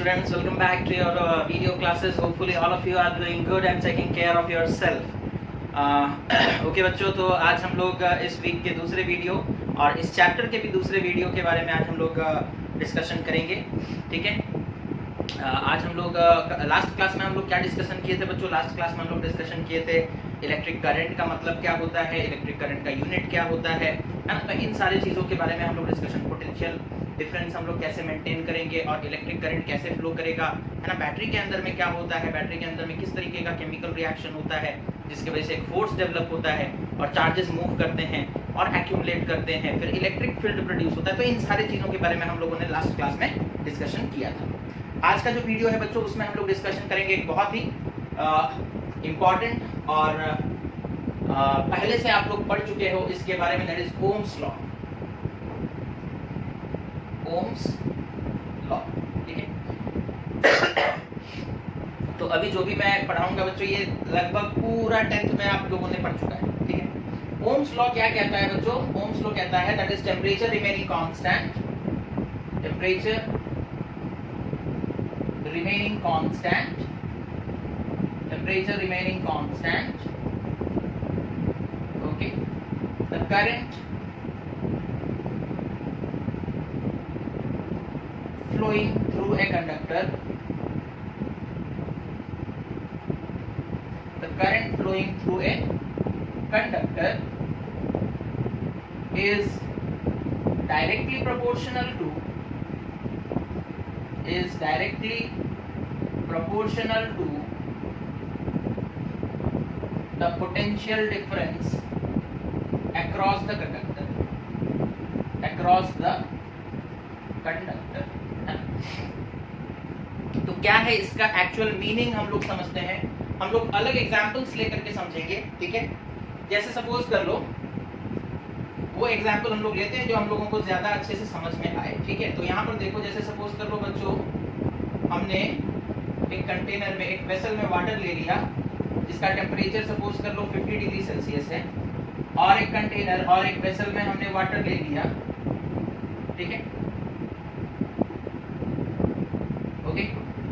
students, welcome back to your video classes. Hopefully all of you are doing good and taking care of yourself. Okay बच्चों, तो आज हम लोग इस week के दूसरे वीडियो और इस चैप्टर के भी दूसरे वीडियो के बारे में आज हम लोग डिस्कशन करेंगे. ठीक है, आज हम लोग लास्ट क्लास में हम लोग क्या डिस्कशन किए थे बच्चों? लास्ट क्लास में हम लोग डिस्कशन किए थे इलेक्ट्रिक करंट का मतलब क्या होता है, इलेक्ट्रिक करंट का यूनिट क्या होता है ना. तो इन सारी चीज़ों के बारे में हम लोग डिस्कशन, पोटेंशियल डिफरेंस हम लोग कैसे मेंटेन करेंगे और इलेक्ट्रिक करंट कैसे फ्लो करेगा, है ना. बैटरी के अंदर में क्या होता है, बैटरी के अंदर में किस तरीके का केमिकल रिएक्शन होता है जिसकी वजह से एक फोर्स डेवलप होता है और चार्जेस मूव करते हैं और एक्यूमुलेट करते हैं, फिर इलेक्ट्रिक फील्ड प्रोड्यूस होता है. तो इन सारी चीज़ों के बारे में हम लोगों ने लास्ट क्लास में डिस्कशन किया था. आज का जो वीडियो है बच्चों, उसमें हम लोग डिस्कशन करेंगे एक बहुत ही इम्पॉर्टेंट और पहले से आप लोग पढ़ चुके हो इसके बारे में, that is Ohm's law. Ohm's law, ठीक है. तो अभी जो भी मैं पढ़ाऊंगा बच्चों, ये लगभग पूरा 10th में आप लोगों ने पढ़ चुका है. ठीक है, ओम्स लॉ क्या कहता है बच्चों? ओम्स लॉ कहता है that is temperature remaining constant, temperature remaining constant, temperature remaining constant, okay, the current flowing through a conductor, the current flowing through a conductor is directly proportional to the potential difference across the conductor, तो क्या है इसका actual meaning हम लोग समझते हैं. हम लोग अलग एग्जांपल्स लेकर के समझेंगे. ठीक है, जैसे सपोज कर लो, वो एग्जाम्पल हम लोग लेते हैं जो हम लोगों को ज्यादा अच्छे से समझ में आए. ठीक है, तो यहाँ पर देखो, जैसे सपोज कर लो बच्चों, हमने एक कंटेनर में, एक वेसल में वाटर ले लिया जिसका टेम्परेचर सपोज कर लो 50 डिग्री सेल्सियस है, और एक कंटेनर और एक वेसल में हमने वाटर ले लिया. ठीक है, ओके,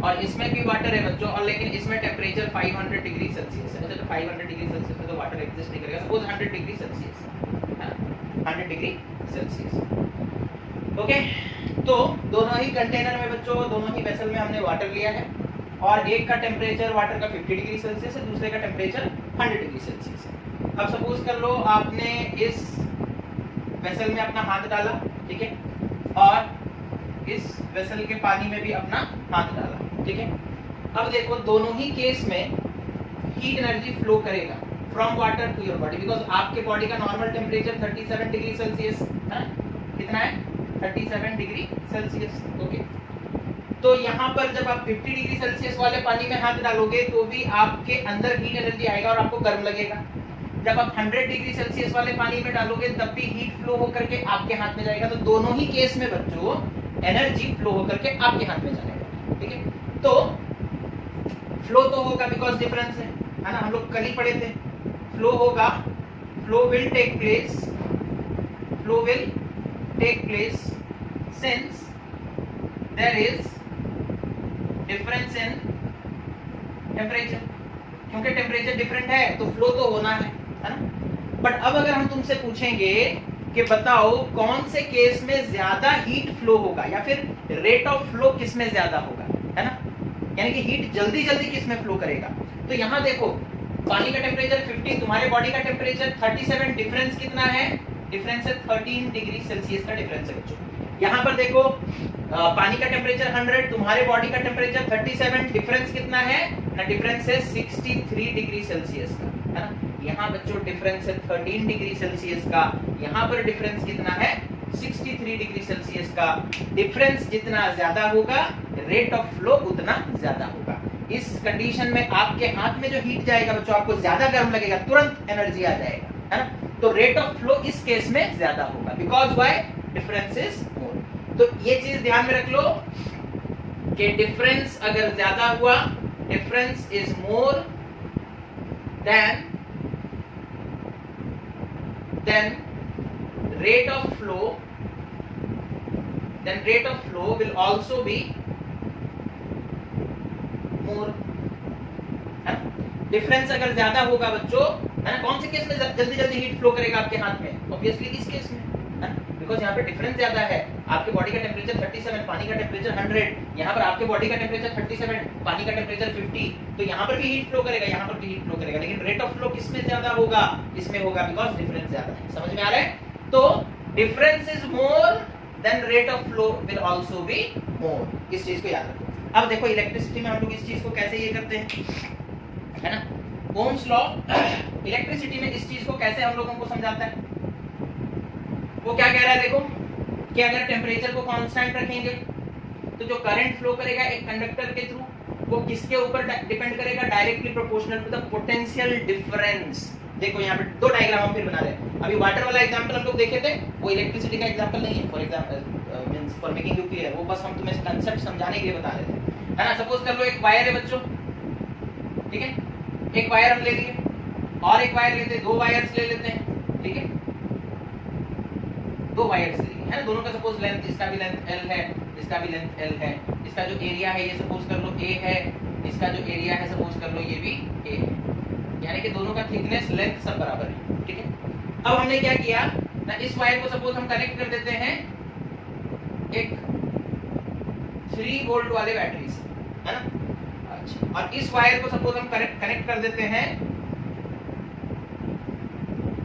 और इसमें भी वाटर है बच्चों, और लेकिन इसमें टेम्परेचर 500 डिग्री सेल्सियस है. तो 500 डिग्री सेल्सियस में तो वाटर एग्जिस्ट नहीं करेगा. Suppose 100 degree Celsius, 100 degree Celsius. Okay, तो दोनों ही कंटेनर में बच्चों, दोनों ही वेसल में हमने वाटर लिया है, और एक का टेम्परेचर वाटर का 50 डिग्री सेल्सियस है, दूसरे का टेम्परेचर 100 डिग्री सेल्सियस है. अब सपोज कर लो आपने इस वेसल में अपना हाथ डाला, ठीक है, और इस वेसल के पानी में भी अपना हाथ डाला. ठीक है, अब देखो दोनों ही केस में हीट एनर्जी फ्लो करेगा from water to your body, because आपके बॉडी का नॉर्मल टेम्परेचर 37 डिग्री सेल्सियस है. कितना है? 37 डिग्री सेल्सियस. ओके, तो यहाँ पर जब आप 50 डिग्री सेल्सियस वाले पानी में हाथ डालोगे तो भी आपके अंदर हीट एनर्जी आएगा और आपको गर्म लगेगा. जब आप 100 डिग्री सेल्सियस वाले पानी में डालोगे तब भी हीट फ्लो होकर के आपके हाथ में जाएगा. तो दोनों ही केस में बच्चों एनर्जी फ्लो होकर के आपके हाथ में जाएगा. ठीक है, तो फ्लो तो होगा बिकॉज डिफरेंस है ना. हम लोग कल ही पढ़े थे, फ्लो होगा, flow will take place since there is difference in temperature. क्योंकि टेम्परेचर डिफरेंट है तो फ्लो तो होना है ना. बट अब अगर हम तुमसे पूछेंगे कि बताओ कौन से केस में ज्यादा हीट फ्लो होगा या फिर रेट ऑफ फ्लो किस में ज्यादा होगा, है ना, यानी कि हीट जल्दी जल्दी किस में फ्लो करेगा. तो यहाँ देखो, पानी का टेम्परेचर 50, तुम्हारे बॉडी का टेम्परेचर 37, डिफरेंस कितना है? डिफरेंस है 13 डिग्री सेल्सियस का डिफरेंस है बच्चों. यहाँ पर देखो, पानी का टेम्परेचर 100, तुम्हारे बॉडी का टेम्परेचर 37, डिफरेंस कितना है ना? डिफरेंस है 63 डिग्री सेल्सियस का, है ना. यहाँ बच्चों डिफरेंस है 13 डिग्री सेल्सियस का, यहाँ पर डिफरेंस कितना है? 63 डिग्री सेल्सियस का. डिफरेंस जितना ज्यादा होगा रेट ऑफ फ्लो उतना ज्यादा होगा. इस कंडीशन में आपके हाथ में जो हीट जाएगा बच्चों, आपको ज्यादा गर्म लगेगा, तुरंत एनर्जी आ जाएगा, है ना. तो रेट ऑफ फ्लो इस केस में ज्यादा होगा, because why? Difference is more. तो ये चीज ध्यान में रख लो कि डिफरेंस अगर ज्यादा हुआ, difference is more than rate of flow will also be मोर, है ना। डिफरेंस अगर ज्यादा होगा बच्चों, है ना, कौन से केस में जल्दी जल्दी हीट फ्लो करेगा आपके हाथ में? ऑब्वियसली इस केस में, है ना, बिकॉज यहाँ पे डिफरेंस ज्यादा है। आपके बॉडी का टेम्परेचर 37, पानी का टेम्परेचर 100, यहाँ पर आपके बॉडी का टेम्परेचर 37, पानी का टेम्परेचर 50, तो यहाँ पर भी हीट फ्लो करेगा, यहाँ पर भी हीट फ्लो करेगा, लेकिन रेट ऑफ फ्लो किसमें ज्यादा होगा? इसमें होगा, बिकॉज डिफरेंस ज्यादा है। समझ में आ रहा है? तो difference is more than rate of flow will also be more, इस चीज को याद रखो। अब देखो इलेक्ट्रिसिटी में हम लोग इस चीज को कैसे ये करते हैं, है ना, ओम्स लॉ इलेक्ट्रिसिटी में इस चीज को कैसे हम लोगों को समझाता है? वो क्या कह रहा है देखो, कि अगर टेम्परेचर को कांस्टेंट रखेंगे तो जो करंट फ्लो करेगा एक कंडक्टर के थ्रू, वो किसके ऊपर डिपेंड करेगा? Directly proportional to the potential difference. देखो यहाँ पे दो डायग्राम हम फिर बना रहे हैं। अभी वाटर वाला एग्जांपल हम लोग देखे थे, वो इलेक्ट्रिसिटी का एग्जांपल नहीं है, for example means for making you clear, वो बस हम तुम्हें कांसेप्ट समझाने के लिए बता रहे थे, है ना। सपोज कर लो एक वायर है बच्चों, ठीक है, एक वायर हम ले लिए और एक वायर लेते हैं, दो वायर्स ले लेते हैं, ठीक है, दो वायर्स ले लिए, है ना, दोनों का सपोज लेंथ, इसका भी लेंथ L है, इसका भी लेंथ L है, इसका जो एरिया है ये सपोज कर लो A है, इसका जो एरिया है सपोज कर लो ये भी A है, यानी कि दोनों का थिकनेस लेंथ सब बराबर है, ठीक है। अब हमने क्या किया ना, इस वायर को सपोज हम कनेक्ट कर देते हैं एक 3 वोल्ट वाले बैटरी से, है ना। अच्छा, और इस वायर को सपोज हम कनेक्ट कर देते हैं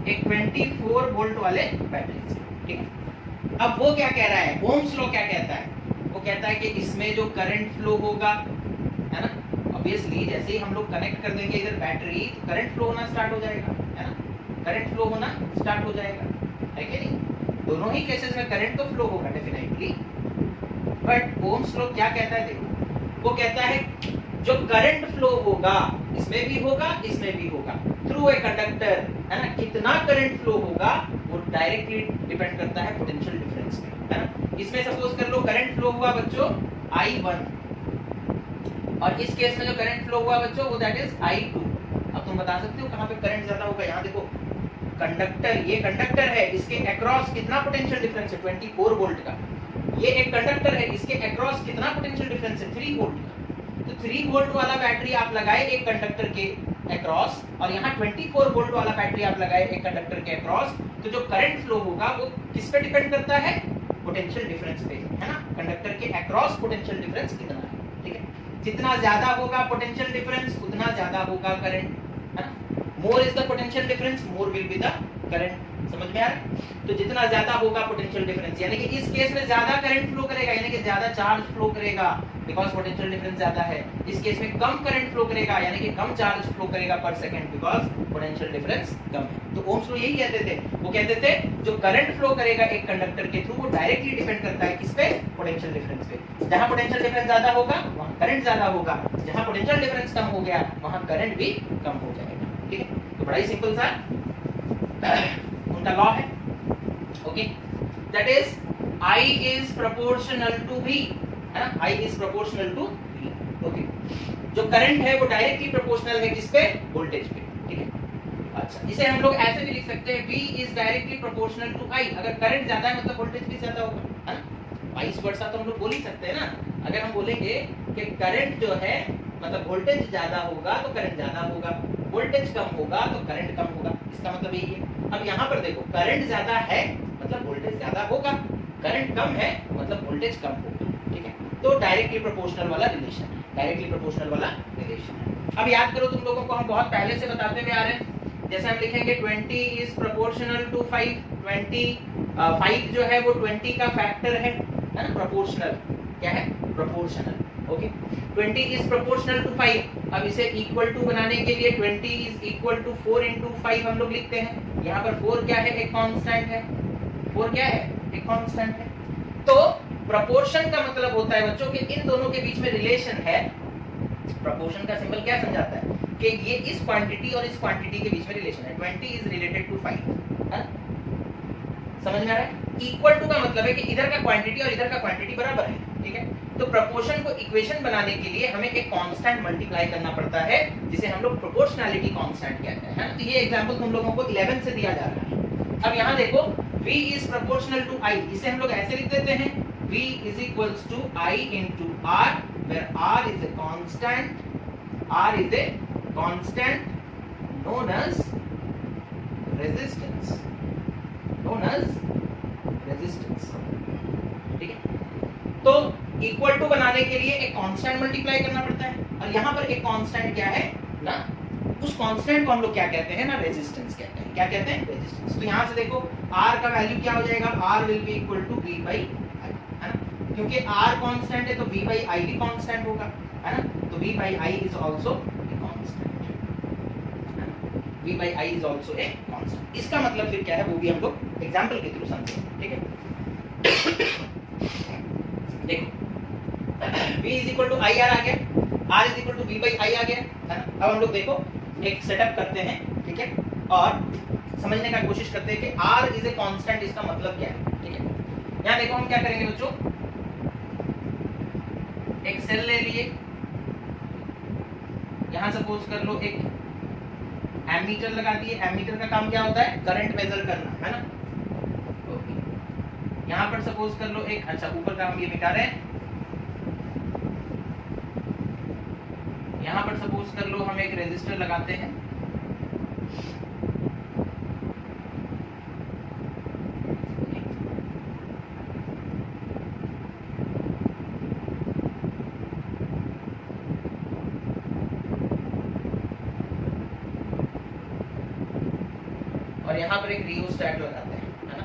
एक 24 वोल्ट वाले बैटरी से, ठीक है। अब वो क्या कह रहा है, ओम्स लॉ क्या कहता है? वो कहता है कि इसमें जो करंट फ्लो होगा, है ना, ऑब्वियसली जैसे ही हम लोग कनेक्ट कर देंगे इधर बैटरी, तो करंट फ्लो होना स्टार्ट हो जाएगा, है ना, करंट फ्लो होना स्टार्ट हो जाएगा, है कि नहीं? दोनों ही केसेस में करंट तो फ्लो होगा डेफिनेटली, बट ओम्स लॉ क्या कहता है देखो, वो कहता है जो करंट फ्लो होगा इसमें भी होगा, इसमें भी होगा, थ्रू ए कंडक्टर, है ना, कितना करंट फ्लो होगा वो डायरेक्टली डिपेंड करता है पोटेंशियल डिफरेंस पे, है ना। इसमें सपोज कर लो करंट फ्लो हुआ बच्चों I1, और इस केस में जो करंट फ्लो हुआ बच्चों वो दैट इज I2। अब तुम बता सकते हो कहां पे करंट ज्यादा होगा? यहाँ देखो कंडक्टर, ये कंडक्टर है, इसके अक्रॉस कितना पोटेंशियल डिफरेंस है? 24 वोल्ट का। ये एक कंडक्टर है, इसके अक्रॉस कितना पोटेंशियल डिफरेंस है? 3 वोल्ट का। तो 3 वोल्ट वाला बैटरी आप लगाए एक कंडक्टर के अक्रॉस, और यहाँ 24 वोल्ट वाला बैटरी आप लगाए एक कंडक्टर के अक्रॉस, तो जो करंट फ्लो होगा वो किस पे डिपेंड करता है? पोटेंशियल डिफरेंस पे, है ना। कंडक्टर के अक्रॉस पोटेंशियल डिफरेंस कितना है, ठीक है। जितना ज्यादा होगा पोटेंशियल डिफरेंस उतना ज्यादा होगा करंट, है ना। More is the potential difference, more will be the current. समझ में आ रहा है? तो जितना ज्यादा होगा पोटेंशियल डिफरेंस, यानी कि इस केस में ज्यादा करंट फ्लो करेगा, यानी कि ज्यादा चार्ज फ्लो करेगा, बिकॉज पोटेंशियल डिफरेंस ज्यादा है। इस केस में कम करंट फ्लो करेगा, यानी कि कम चार्ज फ्लो करेगा पर सेकंड, बिकॉज पोटेंशियल डिफरेंस कम है। तो ओम्स लॉ यही कहते थे, वो कहते थे जो करंट फ्लो करेगा एक कंडक्टर के थ्रू वो डायरेक्टली डिपेंड करता है किस पे? पोटेंशियल डिफरेंस पे। जहां पोटेंशियल डिफरेंस ज्यादा होगा वहां करंट ज्यादा होगा, जहां पोटेंशियल डिफरेंस कम हो गया वहां करंट भी कम हो जाएगा, ठीक है। तो बड़ा ही सिंपल सा उनका लॉ है, okay. That is I is proportional to V, है ना, I is proportional to V, okay. जो करंट है वो डायरेक्टली प्रोपोर्शनल है किस पे? वोल्टेज पे, ठीक है। अच्छा, इसे हम लोग ऐसे भी लिख सकते हैं V is directly proportional to I। अगर करंट ज्यादा है मतलब वोल्टेज भी ज्यादा होगा, है ना। वाइस वर्सा तो हम लोग बोल ही सकते हैं ना। अगर हम बोलेंगे कि करंट जो है मतलब वोल्टेज ज्यादा होगा तो करंट ज्यादा होगा, वोल्टेज कम होगा तो करंट कम होगा, इसका मतलब यही है। अब यहाँ पर देखो करंट ज्यादा है मतलब वोल्टेज ज्यादा होगा, करंट कम है मतलब वोल्टेज कम होगा, ठीक है। तो डायरेक्टली प्रोपोर्शनल वाला रिलेशन है, डायरेक्टली प्रोपोर्शनल वाला रिलेशन है। अब याद करो तुम लोगों को हम बहुत पहले से बताते हुए आ रहे हैं, जैसे हम लिखेंगे 20 इज प्रोपोर्शनल टू 5, 5 जो है वो 20 का फैक्टर है ना, प्रोपोर्शनल क्या है? Proportional, okay. 20 is proportional to 5। अब इसे इक्वल टू बनाने के लिए 20 इज इक्वल टू 4 into 5 हम लोग लिखते हैं। यहाँ पर 4 क्या है? एक कांस्टेंट है। 4 क्या है? एक कांस्टेंट है। तो प्रोपोर्शन का मतलब होता है बच्चों कि इन दोनों के बीच में रिलेशन है। प्रोपोर्शन का सिंबल क्या समझाता है कि ये इस क्वांटिटी और इस क्वांटिटी के बीच में रिलेशन है। 20 इज रिलेटेड टू 5, है ना? समझ में आ रहा है? इक्वल टू का मतलब है कि इधर का क्वांटिटी और इधर का क्वांटिटी बराबर है, ठीक है। तो प्रोपोर्शन को इक्वेशन बनाने के लिए हमें एक कांस्टेंट मल्टीप्लाई करना पड़ता है जिसे हम लोग प्रोपोर्शनैलिटी कांस्टेंट कहते हैं, है ना। तो ये एग्जांपल तुम लोगों को 11 से दिया जा रहा है। अब यहाँ देखो V is proportional to I, इसे हम लोग ऐसे लिख देते हैं V is equals to I into R, where R is a constant R is a constant known as resistance, ठीक है। तो इक्वल टू बनाने के लिए एक कांस्टेंट मल्टीप्लाई करना पड़ता है, और यहाँ पर एक कांस्टेंट क्या है ना, उस कांस्टेंट को हम लोग क्या कहते हैं ना, रेजिस्टेंस कहते हैं। क्या कहते हैं? रेजिस्टेंस। तो यहाँ से देखो R का वैल्यू क्या हो जाएगा, R will be equal to V by I, है ना, क्योंकि R कांस्टेंट है तो V बाई I भी कांस्टेंट होगा, है ना, तो V by I is also a constant, है ना, V by I is also a constant. इसका मतलब फिर क्या है वो भी हम लोग एग्जांपल के थ्रू समझेंगे, ठीक है। देखो V is equal to IR आ गया, R is equal to V by I आ गया, है ना। अब हम लोग देखो एक सेटअप करते हैं, ठीक है, और समझने का कोशिश करते हैं कि R इज ए कांस्टेंट, इसका मतलब क्या है, ठीक है। यहाँ देखो हम क्या करेंगे बच्चों, एक सेल ले लिए, यहाँ सपोज कर लो एक एमीटर लगा दिए। एमीटर का काम क्या होता है? करंट मेजर करना, है ना। ओके, यहाँ पर सपोज कर लो एक, अच्छा ऊपर का हम ये मिटा रहे हैं, यहाँ पर सपोज कर लो हम एक रेजिस्टर लगाते हैं, और यहाँ पर एक रियोस्टैट लगाते हैं, है ना।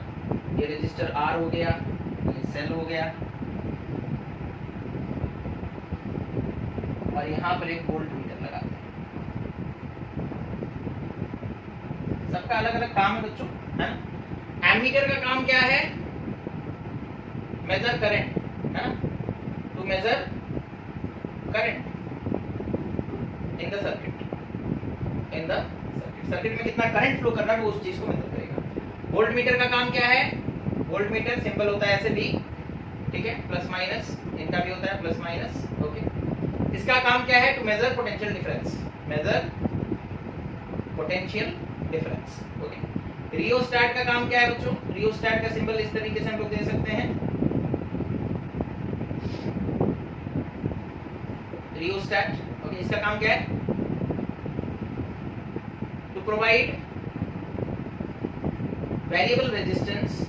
ये रेजिस्टर R हो गया, ये सेल हो गया, और यहाँ पर एक वोल्ट मीटर लगाते हैं। सबका अलग अलग काम है बच्चों, है ना। एमीटर का काम क्या है? मेजर करंट, है ना, to measure current in the circuit, circuit में कितना करंट फ्लो कर रहा है वो उस चीज को मेजर करेगा। वोल्ट मीटर का काम क्या है? वोल्ट मीटर सिंपल होता है ऐसे भी, ठीक है, प्लस माइनस, इनका भी होता है प्लस माइनस, ओके। इसका काम क्या है? To measure potential difference, measure potential difference, okay. Rheostat का काम क्या है बच्चों? रियोस्टैट का सिंबल इस तरीके से हम लोग दे सकते हैं, रियोस्टैट, ओके। इसका काम क्या है? To provide variable resistance,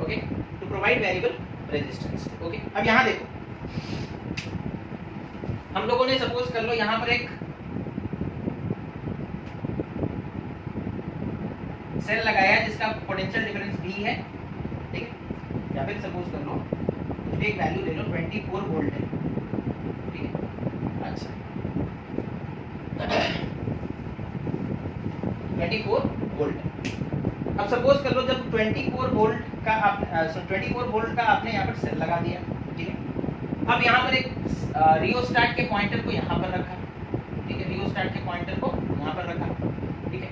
okay, to provide variable resistance, okay. अब यहां देखो हम लोगों ने सपोज कर लो यहां पर एक सेल लगाया है जिसका पोटेंशियल डिफरेंस V है, ठीक है, या फिर सपोज कर लो कुछ एक वैल्यू ले लो 24 वोल्ट है, ठीक है, अच्छा 24 वोल्ट। अब सपोज कर लो जब 24 वोल्ट का आप 24 वोल्ट का आपने यहाँ पर सेल लगा दिया, ठीक है। अब यहाँ पर एक रियोस्टैट के पॉइंटर को यहाँ पर रखा, ठीक है, रियोस्टैट के पॉइंटर को यहाँ पर रखा, ठीक है।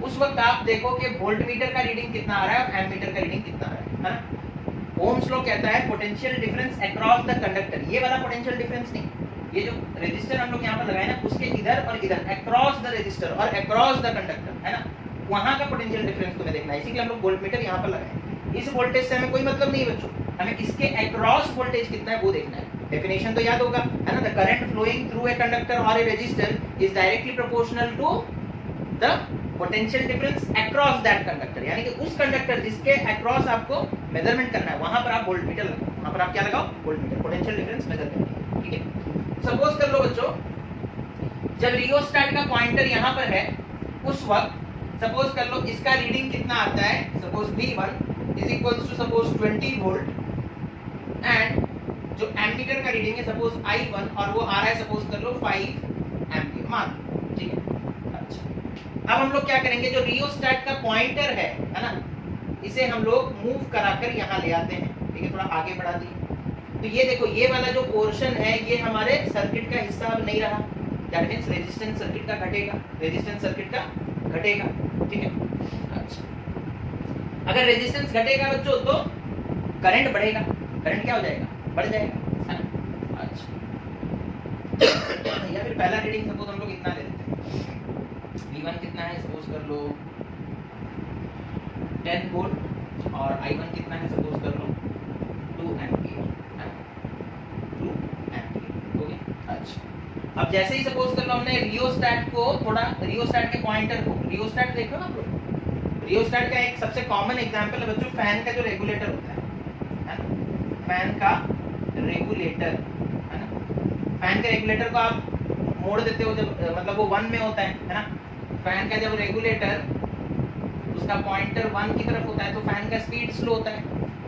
उस वक्त आप देखो कि वोल्ट मीटर का रीडिंग कितना आ रहा है और एमीटर का रीडिंग कितना आ रहा है ना। ओम्स लॉ कहता है potential difference across the conductor, ये वाला पोटेंशियल डिफरेंस नहीं, ये जो रेजिस्टर हम लोग यहाँ पर लगाए ना उसके इधर और इधर, अक्रॉस द रेजिस्टर और अक्रॉस द कंडक्टर, है ना, वहां का पोटेंशियल डिफरेंस तुम्हें देखना है। इसीलिए हम लोग वोल्ट मीटर यहाँ पर लगाए। इस वोल्टेज से हमें कोई मतलब नहीं है बच्चों, हमें इसके अक्रॉस वोल्टेज कितना है वो देखना है। डेफिनेशन तो याद होगा, है ना, the current flowing through a conductor और a resistor is directly proportional to the potential difference across that conductor, यानी कि उस कंडक्टर जिसके अक्रॉस आपको मेजरमेंट करना है वहां पर आप वोल्ट मीटर लगाओ, वहां पर आप क्या लगाओ? Voltmeter, potential difference measure करने, ठीक है। सपोज कर लो बच्चों जब रियोस्टैट का पॉइंटर यहाँ पर है उस वक्त सपोज कर लो इसका रीडिंग कितना आता है, suppose V1 is equals to suppose 20 volt and जो एमीटर का रीडिंग है सपोज I1 और वो आ रहा है सपोज कर लो 5 एम्पीयर मान, ठीक है। अच्छा अब हम लोग क्या करेंगे, जो रियोस्टैट का पॉइंटर है ना, इसे हम लोग मूव कराकर यहाँ ले आते हैं, ठीक है, थोड़ा आगे बढ़ा दिए। तो ये देखो ये वाला जो पोर्शन है ये हमारे सर्किट का हिस्सा अब नहीं रहा, दैट मींस रेजिस्टेंस सर्किट का घटेगा, रेजिस्टेंस सर्किट का घटेगा, ठीक है। अच्छा अगर रेजिस्टेंस घटेगा बच्चों तो करंट बढ़ेगा, करंट क्या हो जाएगा? बढ़ जाएगा, है ना। अच्छा या फिर पहला रीडिंग सपोज हम लोग इतना ले लेते हैं, V1 कितना है सपोज कर लो 10 वोल्ट और I1 कितना है सपोज कर लो 2 एम्पीयर, 2 एम्पीयर। अच्छा, अब जैसे ही सपोज कर लो हमने रियोस्टैट को थोड़ा, रियोस्टैट के पॉइंटर को, रियोस्टैट देखो ना लोग, रियोस्टैट का एक सबसे कॉमन एग्जांपल है बच्चों फैन का जो रेगुलेटर होता है ना, फैन का रेगुलेटर है ना, फैन के रेगुलेटर को आप मोड़ देते हो जब मतलब वो 1 में होता है ना, फैन का जब रेगुलेटर उसका पॉइंटर 1 की तरफ होता है तो फैन का स्पीड स्लो होता है।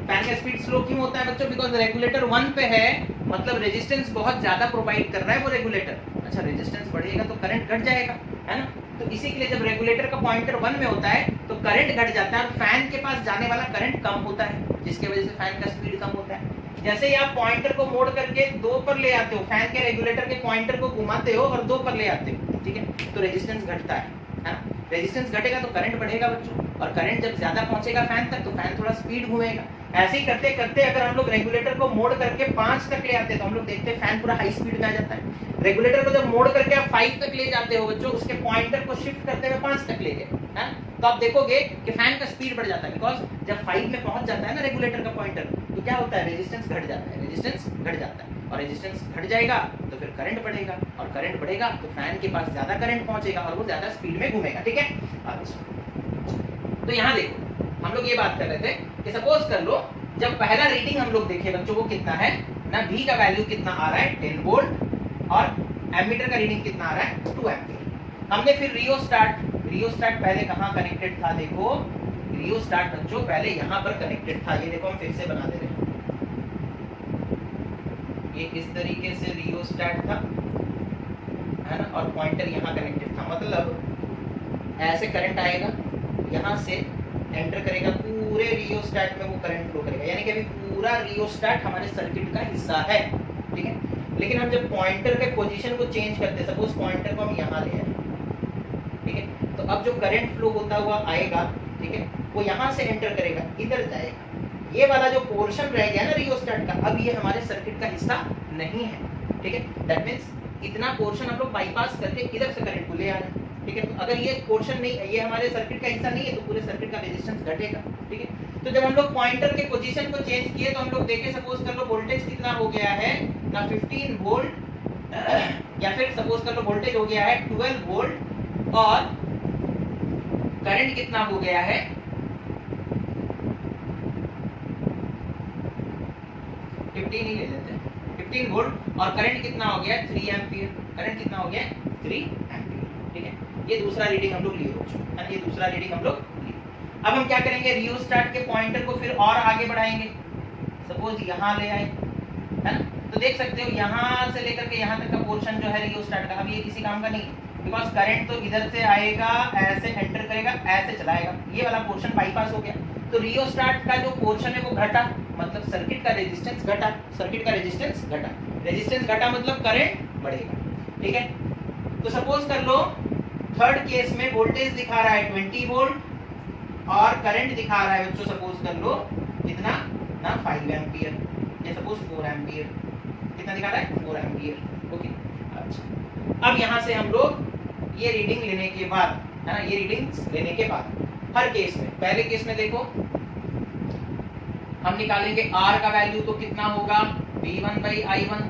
फैन का स्पीड स्लो क्यों होता है बच्चों? बिकॉज रेगुलेटर 1 पे है, मतलब रेजिस्टेंस बहुत ज्यादा प्रोवाइड कर रहा है वो रेगुलेटर। अच्छा, रेजिस्टेंस बढ़ेगा तो करंट घट जाएगा, है ना, तो इसी के लिए जब रेगुलेटर का पॉइंटर 1 में होता है तो करंट घट जाता है और फैन के पास जाने वाला करंट कम होता है, जिसकी वजह से फैन का स्पीड कम होता है। जैसे ही आप पॉइंटर को मोड़ करके 2 पर ले आते हो, फैन के रेगुलेटर के पॉइंटर को घुमाते हो और 2 पर ले आते हो, ठीक है, तो रेजिस्टेंस घटता है ना, रेजिस्टेंस घटेगा तो करंट बढ़ेगा बच्चों, और करंट जब ज्यादा पहुंचेगा फैन तक तो फैन थोड़ा स्पीड घूमेगा। ऐसे ही करते करते अगर हम लोग रेगुलेटर को मोड़ करके 5 तक ले आते हैं तो हम लोग देखते हैं फैन पूरा हाई स्पीड में आ जाता है। रेगुलेटर को जब मोड़ करके आप 5 तक ले जाते हो बच्चों, उसके पॉइंटर को शिफ्ट करते हुए 5 तक ले गए, है, तो आप देखोगे कि फैन का स्पीड बढ़ जाता है, बिकॉज जब 5 में पहुंच जाता है ना रेगुलेटर का पॉइंटर, तो क्या होता है, रेजिस्टेंस घट जाता है, रेजिस्टेंस घट जाता है, और रेजिस्टेंस घट जाएगा तो फिर करंट बढ़ेगा, और करंट बढ़ेगा तो फैन के पास ज्यादा करंट पहुंचेगा और वो ज्यादा स्पीड में घूमेगा, ठीक है। अच्छा, तो यहाँ देखो हम लोग ये बात कर रहे थे कि सपोज कर लो जब पहला रीडिंग हम लोग देखे बच्चों, वो कितना है ना, V का वैल्यू कितना आ रहा है 10 वोल्ट, और एमीटर का रीडिंग कितना आ रहा है 2 एम्पीयर। हमने फिर रियोस्टैट पहले कहाँ कनेक्टेड था, देखो रियोस्टैट बच्चों पहले यहाँ पर कनेक्टेड था, ये देखो हम फिर से बना दे रहे हैं, ये इस तरीके से रियोस्टैट था, है ना, और पॉइंटर यहाँ कनेक्टेड था, मतलब ऐसे करंट आएगा यहाँ से एंटर करेगा, पूरे रियोस्टैट में वो करंट फ्लो करेगा, यानी कि अभी पूरा रियोस्टैट हमारे सर्किट का हिस्सा है, ठीक है। लेकिन हम जब पॉइंटर के पोजीशन को चेंज करते हैं, सपोज पॉइंटर को हम यहाँ ले आए, ठीक है, तो अब जो करंट फ्लो होता हुआ आएगा, ठीक है, वो यहाँ से एंटर करेगा, इधर जाएगा, ये वाला जो पोर्शन रह गया ना रियोस्टैट का, अब ये हमारे सर्किट का हिस्सा नहीं है, ठीक है। दैट मींस इतना पोर्शन हम लोग बाईपास करके इधर से करंट को ले आ रहे हैं, ठीक है। तो अगर ये पोर्शन नहीं, ये हमारे सर्किट का हिस्सा नहीं है, तो पूरे सर्किट का रेजिस्टेंस घटेगा, ठीक है। तो जब हम लोग पॉइंटर के पोजीशन को चेंज किए तो हम लोग देखे, सपोज कर लो वोल्टेज कितना हो गया है ना 15 वोल्ट, या फिर सपोज कर लो वोल्टेज हो गया है 12 वोल्ट, और करंट कितना हो गया है 15 ही ले लेते हैं, 15 वोल्ट, और करंट कितना हो गया 3 एम्पीयर, करंट कितना हो गया 3 एम्पीयर, ठीक है। ये दूसरा रीडिंग हम लोग लिए बच्चों, ये दूसरा रीडिंग हम लोग लिए। अब हम क्या करेंगे, रियोस्टैट के पॉइंटर को फिर और आगे बढ़ाएंगे, सपोज यहाँ ले आए, है ना, तो देख सकते हो यहाँ से लेकर के यहाँ तक का पोर्शन जो है रियोस्टैट का, अब ये किसी काम का नहीं है, बिकॉज करंट तो इधर से आएगा, ऐसे एंटर करेगा, ऐसे चलाएगा, ये वाला पोर्शन बाईपास हो गया, तो रियोस्टैट का जो पोर्शन है वो घटा, मतलब सर्किट का रेजिस्टेंस घटा, सर्किट का रेजिस्टेंस घटा, रेजिस्टेंस घटा मतलब करंट बढ़ेगा, ठीक है। तो सपोज कर लो थर्ड केस में वोल्टेज दिखा रहा है 20 वोल्ट और करंट दिखा रहा है बच्चों, सपोज कर लो कितना ना 5 एम्पीयर, या सपोज 4 एम्पीयर, कितना दिखा रहा है 4 एम्पीयर, ओके। अच्छा, अब यहाँ से हम लोग ये रीडिंग लेने के बाद, है ना, ये रीडिंग्स लेने के बाद हर केस में, पहले केस में देखो हम निकालेंगे R का वैल्यू तो कितना होगा V1/I1,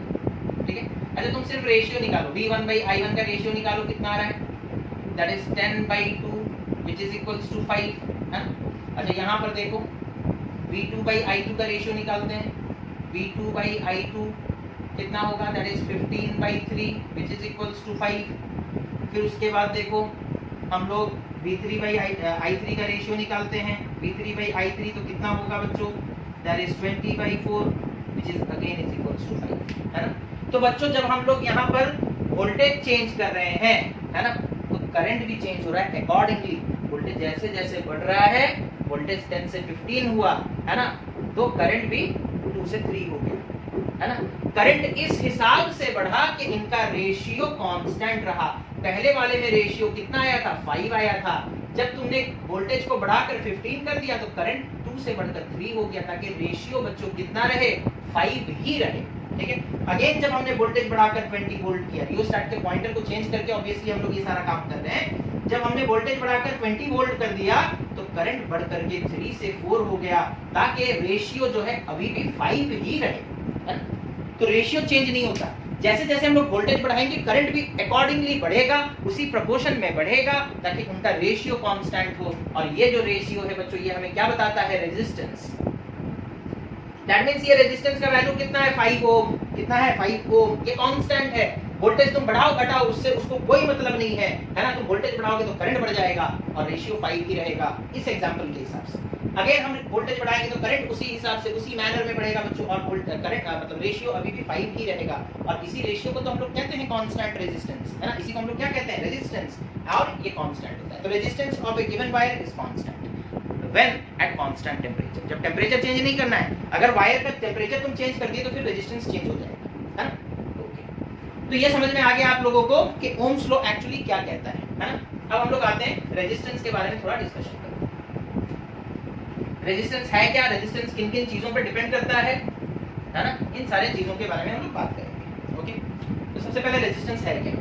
ठीक है। अच्छा, तुम सिर्फ रेशियो निकालो, V1/I1 का रेशियो निकालो, कितना आ रहा है, that is 10/2 which is equals to 5, है ना। अच्छा, यहाँ पर देखो V2/I2 का रेशियो निकालते हैं, V2/I2 कितना होगा, that is 15/3 which is equals to 5। फिर उसके बाद देखो हम लोग V3/I3 का रेशियो निकालते हैं, V3/I3 तो कितना होगा बच्चों, that is 20/4 which is again is equals to 5, है ना। तो बच्चों जब हम लोग यहाँ पर वोल्टेज चेंज कर रहे हैं, है ना, तो करंट भी चेंज हो रहा है अकॉर्डिंगली, वोल्टेज जैसे जैसे बढ़ रहा है, वोल्टेज 10 से 15 हुआ, है ना, तो करंट भी 2 से 3 हो गया, है ना। करंट इस हिसाब से बढ़ा कि इनका रेशियो कांस्टेंट रहा, पहले वाले में रेशियो कितना आया था 5 आया था, जब तुमने वोल्टेज को बढ़ाकर 15 कर दिया तो करंट 2 से बढ़कर 3 हो गया, ताकि रेशियो बच्चों कितना रहे 5 ही रहे, ठीक है। अगेन जब हमने वोल्टेज बढ़ाकर 20 वोल्ट किया, रियोस्टैट के पॉइंटर को चेंज करके, ऑब्वियसली हम लोग ये सारा काम कर रहे हैं, जब हमने वोल्टेज बढ़ाकर 20 वोल्ट कर दिया तो करंट बढ़ करके 3 से 4 हो गया, ताकि रेशियो जो है अभी भी 5 ही रहे, है ना। तो रेशियो चेंज नहीं होता, जैसे जैसे हम लोग वोल्टेज बढ़ाएंगे करंट भी अकॉर्डिंगली बढ़ेगा, उसी प्रोपोर्शन में बढ़ेगा ताकि उनका रेशियो कांस्टेंट हो। और ये जो रेशियो है बच्चों ये हमें क्या बताता है, रेजिस्टेंस। दैट मींस ये रेजिस्टेंस का वैल्यू कितना है, 5 ओम। कितना है, 5 ओम। ये कांस्टेंट है। वोल्टेज तुम बढ़ाओ घटाओ उससे उसको कोई मतलब नहीं है ना। तुम वोल्टेज बढ़ाओगे तो करंट बढ़ जाएगा और रेशियो 5 ही रहेगा इस एग्जांपल के हिसाब से। अगर हम वोल्टेज बढ़ाएंगे तो करंट उसी हिसाब से उसी मैनर में बढ़ेगा बच्चों, और करंट मतलब रेशियो अभी भी 5 ही रहेगा। और इसी रेशियो को तो हम लोग कहते हैं कांस्टेंट रेजिस्टेंस, है ना। इसी को हम लोग क्या कहते हैं, रेजिस्टेंस। और ये कांस्टेंट होता है। तो resistance of A given wire is constant when at constant temperature. जब टेंपरेचर चेंज नहीं करना है, अगर वायर का टेंपरेचर तुम चेंज कर दिए तो फिर रेजिस्टेंस चेंज हो जाएगा, है ना। ओके, तो ये समझ में आ गया आप लोगों को कि ओम्स लॉ एक्चुअली क्या कहता है ना। अब हम लोग आते हैं रेजिस्टेंस के बारे में थोड़ा डिस्कशन करते हैं। रेजिस्टेंस है क्या, रेजिस्टेंस किन किन चीजों पर डिपेंड करता है ना, इन सारे चीजों के बारे में हम लोग बात करेंगे। ओके, तो सबसे पहले रेजिस्टेंस है क्या।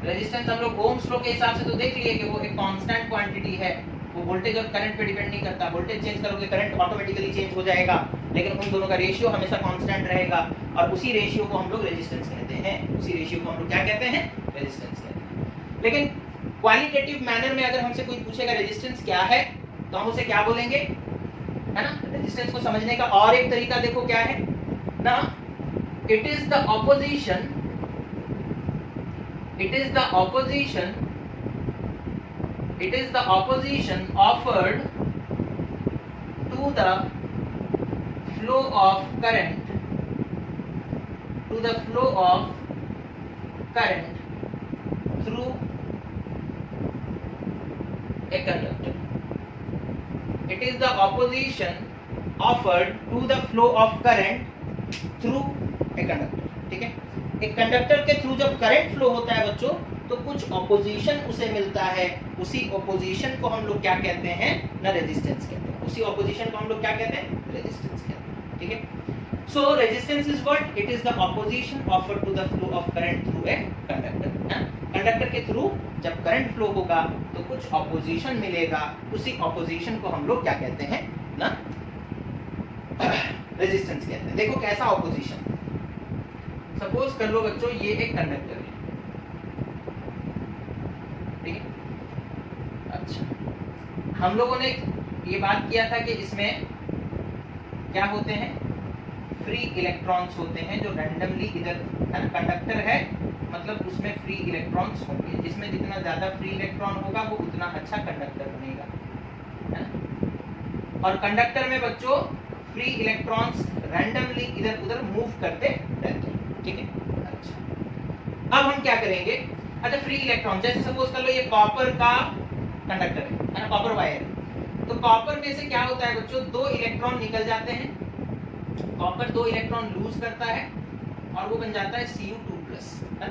रेजिस्टेंस हम लोग ओम्स लॉ के हिसाब से तो देख लिए कि वो एक कांस्टेंट क्वांटिटी है, वो वोल्टेज और करंट पे डिपेंड नहीं करता। वोल्टेज चेंज करोगे करंट ऑटोमेटिकली चेंज हो जाएगा, लेकिन उन दोनों का रेशियो हमेशा कांस्टेंट रहेगा। और उसी रेशियो को हम लोग रेजिस्टेंस कहते हैं। उसी रेशियो को हम लोग क्या कहते हैं, रेजिस्टेंस कहते हैं। लेकिन क्वालिटेटिव मैनर में अगर हमसे कोई पूछेगा रेजिस्टेंस क्या है तो हम उसे क्या बोलेंगे, है ना। रेजिस्टेंस को समझने का और एक तरीका देखो क्या है ना, it is the opposition, it is the opposition offered to the flow of current through a conductor. It is the opposition offered to the flow of current through a conductor. ठीक है, एक कंडक्टर के through जब current flow होता है बच्चों तो कुछ ऑपोजिशन उसे मिलता है। उसी ऑपोजिशन को हम लोग क्या कहते हैं ना, रेजिस्टेंस कहते हैं। उसी ऑपोजिशन को हम लोग क्या कहते हैं, रेजिस्टेंस कहते हैं। ठीक है, so resistance is what, it is the opposition offered to the flow of current through a conductor. Conductor के थ्रू जब करंट फ्लो होगा तो कुछ ऑपोजिशन मिलेगा, उसी ऑपोजिशन को हम लोग क्या कहते हैं ना, रेजिस्टेंस कहते हैं। देखो कैसा ऑपोजिशन, सपोज कर लो बच्चों ये एक कंडक्टर है, ठीक है। अच्छा, हम लोगों ने ये बात किया था कि इसमें क्या होते हैं, फ्री इलेक्ट्रॉन्स होते हैं जो रैंडमली इधर, कंडक्टर है मतलब उसमें फ्री इलेक्ट्रॉन्स होंगे। जिसमें जितना ज्यादा फ्री इलेक्ट्रॉन होगा वो उतना अच्छा कंडक्टर बनेगा, है ना। और कंडक्टर में बच्चों फ्री इलेक्ट्रॉन्स रैंडमली इधर उधर मूव करते रहते हैं, ठीक है। अच्छा, अब हम क्या करेंगे, अच्छा फ्री इलेक्ट्रॉन जैसे सपोज कर लो ये कॉपर का कंडक्टर है ना, कॉपर वायर। तो कॉपर में से क्या होता है बच्चों, 2 इलेक्ट्रॉन निकल जाते हैं। कॉपर 2 इलेक्ट्रॉन लूज करता है और वो बन जाता है Cu2+, है ना।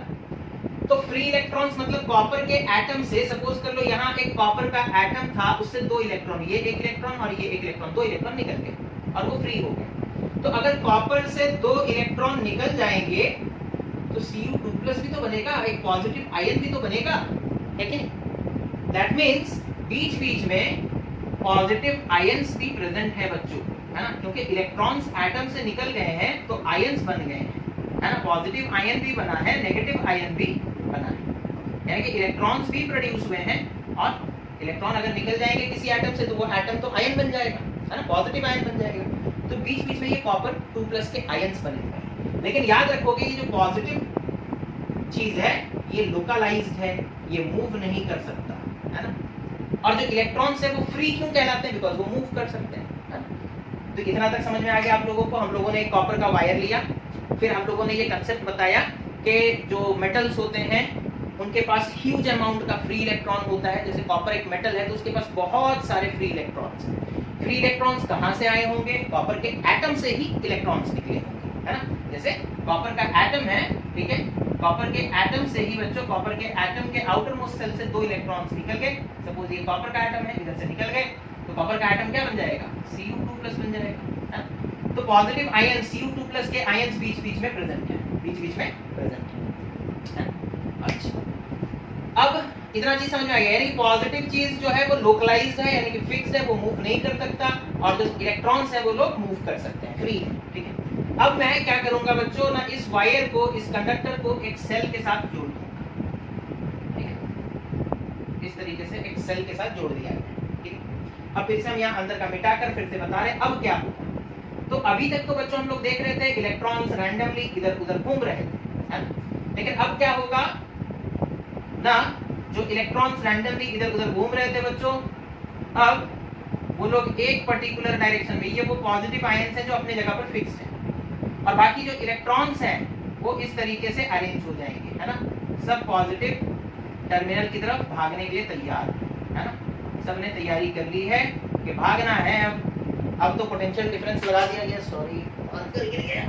तो फ्री इलेक्ट्रॉन्स मतलब कॉपर के एटम से, सपोज कर लो यहाँ एक कॉपर का एटम था, उससे 2 इलेक्ट्रॉन, ये एक इलेक्ट्रॉन और ये एक इलेक्ट्रॉन, 2 इलेक्ट्रॉन निकल गए और वो फ्री हो गए। तो अगर कॉपर से 2 इलेक्ट्रॉन निकल जाएंगे तो Cu2+ भी तो बनेगा, एक पॉजिटिव आयन भी तो बनेगा, है कि नहीं। दैट मींस बीच बीच में पॉजिटिव आयंस भी प्रेजेंट है बच्चों, है ना, क्योंकि इलेक्ट्रॉन्स एटम से निकल गए हैं तो आयंस बन गए हैं, है ना। पॉजिटिव आयन भी बना है, नेगेटिव आयन भी बना है, यानी कि इलेक्ट्रॉन्स भी प्रोड्यूस हुए हैं। और इलेक्ट्रॉन अगर निकल जाएंगे किसी एटम से तो वो एटम तो आयन बन जाएगा, है ना, पॉजिटिव आयन बन जाएगा। तो बीच बीच में ये कॉपर 2+ के आयंस बने हुए हैं। लेकिन याद रखोगे ये जो पॉजिटिव चीज है ये लोकलाइज्ड है, ये मूव नहीं कर सकता, है ना। और जो इलेक्ट्रॉन्स है वो फ्री क्यों कहलाते हैं, बिकॉज वो मूव कर सकते हैं, है ना। तो इतना तक समझ में आ गया आप लोगों को। हम लोगों ने एक कॉपर का वायर लिया, फिर हम लोगों ने ये कंसेप्ट बताया कि जो मेटल्स होते हैं उनके पास ह्यूज अमाउंट का फ्री इलेक्ट्रॉन होता है। जैसे कॉपर एक मेटल है तो उसके पास बहुत सारे फ्री इलेक्ट्रॉन्स हैं। फ्री इलेक्ट्रॉन्स कहाँ से आए होंगे, कॉपर के एटम से ही इलेक्ट्रॉन्स निकले होंगे, है ना। जैसे कॉपर का एटम है, ठीक है, कॉपर के एटम से ही बच्चों, कॉपर के एटम के आउटर मोस्ट सेल से 2 इलेक्ट्रॉन्स निकल गए। सपोज ये कॉपर का एटम है, इधर से निकल गए तो कॉपर का एटम क्या बन जाएगा, Cu2+ बन जाएगा, है। तो पॉजिटिव आयन Cu2+ के आयंस बीच बीच में प्रेजेंट है, बीच बीच में प्रेजेंट है। अच्छा, अब इतना चीज समझ में आ गया, यानी पॉजिटिव चीज जो है वो लोकलाइज्ड है, यानी कि फिक्स्ड है, वो मूव नहीं कर सकता। और जो इलेक्ट्रॉन्स है वो लोग मूव कर सकते हैं, फ्री है, ठीक है। अब मैं क्या करूंगा बच्चों ना, इस वायर को, इस कंडक्टर को एक सेल के साथ जोड़ दूंगा, ठीक है, इस तरीके से एक सेल के साथ जोड़ दिया है, ठीक है। अब फिर से हम यहाँ अंदर का मिटाकर फिर से बता रहे हैं अब क्या होगा। तो अभी तक तो बच्चों हम लोग देख रहे थे इलेक्ट्रॉन्स रैंडमली इधर उधर घूम रहे थे, है ना, लेकिन अब क्या होगा ना, जो इलेक्ट्रॉन्स रैंडमली इधर उधर घूम रहे थे बच्चों, अब वो लोग एक पर्टिकुलर डायरेक्शन में, ये वो पॉजिटिव आयंस हैं जो अपनी जगह पर फिक्स्ड हैं, और बाकी जो इलेक्ट्रॉन्स हैं वो इस तरीके से अरेंज हो जाएंगे, है ना, सब पॉजिटिव टर्मिनल की तरफ भागने के लिए तैयार है ना, सबने तैयारी कर ली है कि भागना है। अब तो पोटेंशियल डिफरेंस लगा दिया गया, सॉरी मार्कर गिर गया,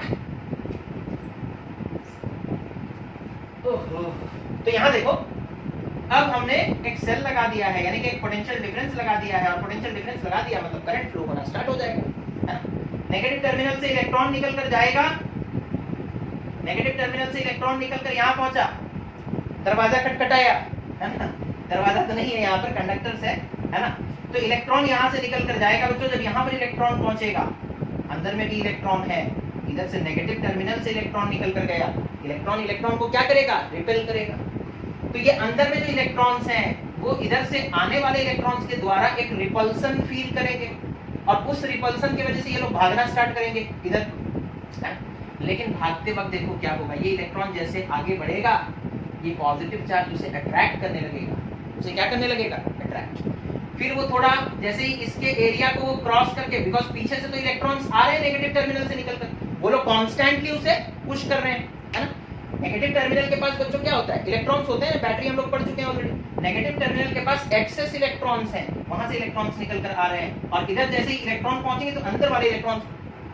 ओहो। तो यहाँ देखो अब हमने एक सेल लगा दिया है, यानी कि एक पोटेंशियल डिफरेंस लगा दिया है, और पोटेंशियल डिफरेंस लगा दिया मतलब करंट फ्लो होना स्टार्ट हो जाएगा, है ना। नेगेटिव टर्मिनल से इलेक्ट्रॉन निकल कर जाएगा, नेगेटिव टर्मिनल से इलेक्ट्रॉन निकल कर यहाँ पहुंचा, दरवाजा खटखटाया, है ना, दरवाजा तो नहीं है यहाँ पर, कंडक्टर से, है ना। तो इलेक्ट्रॉन यहाँ से निकल कर जाएगा बच्चों, जब यहाँ पर इलेक्ट्रॉन पहुंचेगा, अंदर में भी इलेक्ट्रॉन है, इधर से नेगेटिव टर्मिनल से इलेक्ट्रॉन निकल कर गया, इलेक्ट्रॉन को क्या करेगा, रिपेल करेगा। तो ये अंदर में जो इलेक्ट्रॉन्स हैं वो इधर से आने वाले इलेक्ट्रॉन्स के द्वारा एक रिपल्सन फील करेंगे, और उस रिपल्सन की वजह से ये लोग भागना स्टार्ट करेंगे इधर, लेकिन भागते वक्त देखो क्या होगा, ये इलेक्ट्रॉन जैसे आगे बढ़ेगा, ये पॉजिटिव चार्ज उसे अट्रैक्ट करने लगेगा, उसे क्या करने लगेगा, अट्रैक्ट। फिर वो थोड़ा जैसे ही इसके एरिया को वो क्रॉस करके, बिकॉज पीछे से तो इलेक्ट्रॉन्स आ रहे हैं नेगेटिव टर्मिनल से निकलकर, वो लोग कॉन्स्टेंटली उसे पुश कर रहे हैं, है ना। नेगेटिव टर्मिनल के पास बच्चों क्या होता है, इलेक्ट्रॉन्स होते हैं, बैटरी हम लोग पढ़ चुके हैं ऑलरेडी। नेगेटिव टर्मिनल के पास एक्सेस इलेक्ट्रॉन्स हैं, वहां से इलेक्ट्रॉन्स निकल कर आ रहे हैं, और इधर जैसे ही इलेक्ट्रॉन पहुंचेंगे तो अंदर वाले इलेक्ट्रॉन्स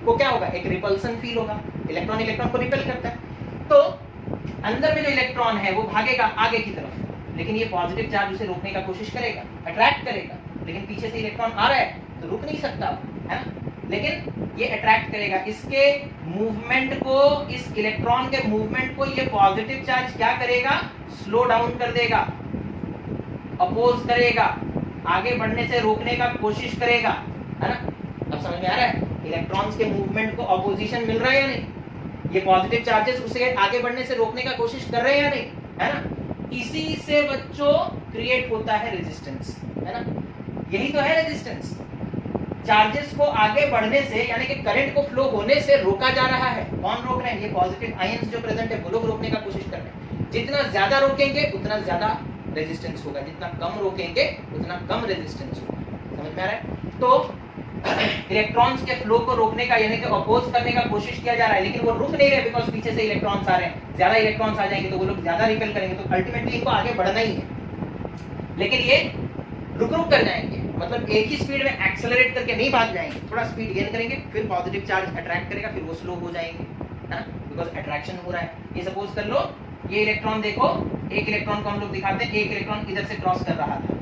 को क्या होगा, एक रिपल्सन फील होगा, इलेक्ट्रॉन को रिपेल करता है। तो अंदर में जो इलेक्ट्रॉन है वो भागेगा आगे की तरफ, लेकिन ये पॉजिटिव चार्ज उसे रोकने का कोशिश करेगा, अट्रैक्ट करेगा, लेकिन पीछे से इलेक्ट्रॉन आ रहा है तो रुक नहीं सकता, है ना, लेकिन ये अट्रैक्ट करेगा। इसके मूवमेंट को, इस इलेक्ट्रॉन के मूवमेंट को ये पॉजिटिव चार्ज क्या करेगा, स्लो डाउन कर देगा, अपोज करेगा, आगे बढ़ने से रोकने का कोशिश करेगा, है ना। अब समझ में आ रहा है, इलेक्ट्रॉन्स के मूवमेंट को अपोजिशन मिल रहा है या नहीं, ये पॉजिटिव चार्जेस उसे आगे बढ़ने से रोकने का कोशिश कर रहे हैं या नहीं, है ना। इसी से बच्चों क्रिएट होता है रेजिस्टेंस, है ना, यही तो है रेजिस्टेंस। चार्जेस को आगे बढ़ने से, यानी कि करंट को फ्लो होने से रोका जा रहा है। कौन रोक रहे हैं, ये पॉजिटिव आयंस जो प्रेजेंट है वो लोग रोकने का कोशिश कर रहे हैं। जितना ज्यादा रोकेंगे उतना ज्यादा रेजिस्टेंस होगा, जितना कम रोकेंगे उतना कम रेजिस्टेंस होगा। समझ में आ रहा है। तो इलेक्ट्रॉन्स के फ्लो को रोकने का, यानी कि अपोज करने का कोशिश किया जा रहा है, लेकिन वो रुक नहीं रहे, बिकॉज पीछे से इलेक्ट्रॉन्स आ रहे हैं। ज्यादा इलेक्ट्रॉन्स आ जाएंगे तो वो लोग ज्यादा रिपेल करेंगे, तो अल्टीमेटली इनको आगे बढ़ना ही है, लेकिन ये रुक कर जाएंगे, मतलब एक ही स्पीड में एक्सेलरेट करके नहीं भाग जाएंगे, थोड़ा स्पीड गेन करेंगे, फिर पॉजिटिव चार्ज अट्रैक्ट करेगा, फिर वो स्लो हो जाएंगे, है ना, बिकॉज अट्रैक्शन हो रहा है। ये सपोज कर लो, ये इलेक्ट्रॉन देखो, एक इलेक्ट्रॉन को हम लोग दिखाते हैं, एक इलेक्ट्रॉन इधर से क्रॉस कर रहा था,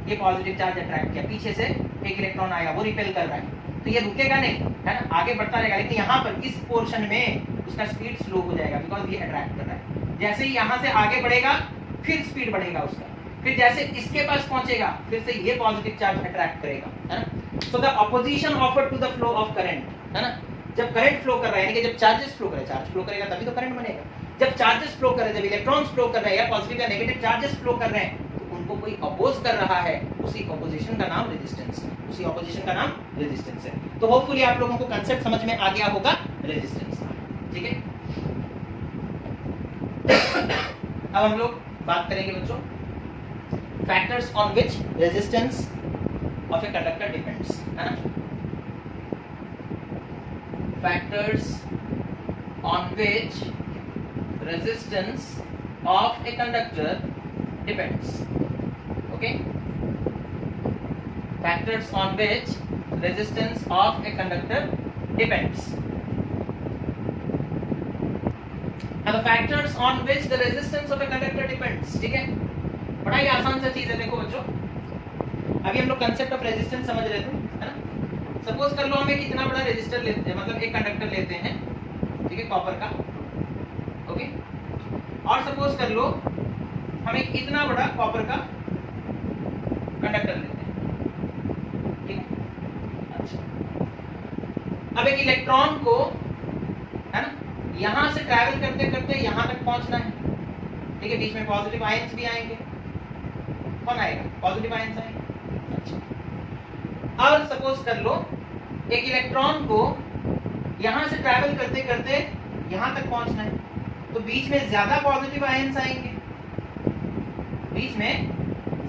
ये पॉजिटिव चार्ज अट्रैक्ट किया, पीछे से एक इलेक्ट्रॉन आया, वो रिपेल कर रहा है, तो ये रुकेगा नहीं, है ना, आगे बढ़ता रहेगा, लेकिन यहाँ पर इस पोर्शन में उसका स्पीड स्लो हो जाएगा, बिकॉज ये अट्रैक्ट कर रहा है। जैसे ही यहाँ से आगे बढ़ेगा फिर स्पीड बढ़ेगा उसका, फिर जैसे इसके पास पहुंचेगा फिर से ये पॉजिटिव चार्ज अट्रैक्ट करेगा, है ना। So the opposition offer to the flow of current, है ना, जब करंट फ्लो कर रहा है, यानी कि जब चार्जेस फ्लो करे, चार्ज फ्लो करेगा तभी तो करंट बनेगा। जब चार्जेस फ्लो कर रहे हैं, जब इलेक्ट्रॉन्स फ्लो कर रहे हैं, या पॉजिटिव या नेगेटिव चार्जेस फ्लो कर रहे हैं, तो उनको कोई अपोज कर रहा है, उसी अपोजिशन का नाम रेजिस्टेंस है, उसी अपोजिशन का नाम रेजिस्टेंस है। तो होपफुली आप लोगों को कांसेप्ट समझ में आ गया होगा रेजिस्टेंस का, ठीक है। अब हम लोग बात करेंगे बच्चों factors on which resistance of a conductor depends, है ना, factors on which resistance of a conductor depends, okay, factors on which resistance of a conductor depends. Now the factors on which the resistance of a conductor depends, ठीक है, बड़ा ही आसान सा चीज है। देखो बच्चों, अभी हम लोग कांसेप्ट ऑफ रेजिस्टेंस समझ रहे थे, है ना। सपोज कर लो हम एक इतना बड़ा रेजिस्टर लेते हैं, मतलब एक कंडक्टर लेते हैं, ठीक है, कॉपर का, ओके, और सपोज कर लो हम एक इतना बड़ा कॉपर का कंडक्टर लेते हैं, ठीक है। अच्छा, अब एक इलेक्ट्रॉन को यहां से ट्रैवल करते करते यहां तक पहुंचना है, ठीक है। बीच में पॉजिटिव आयंस भी आएंगे, कौन आएगा, पॉजिटिव आयंस आएंगे। अच्छा, और सपोज कर लो एक इलेक्ट्रॉन को यहां से ट्रैवल करते करते यहां तक पहुंचना है, तो बीच में ज्यादा पॉजिटिव आयंस आएंगे, बीच में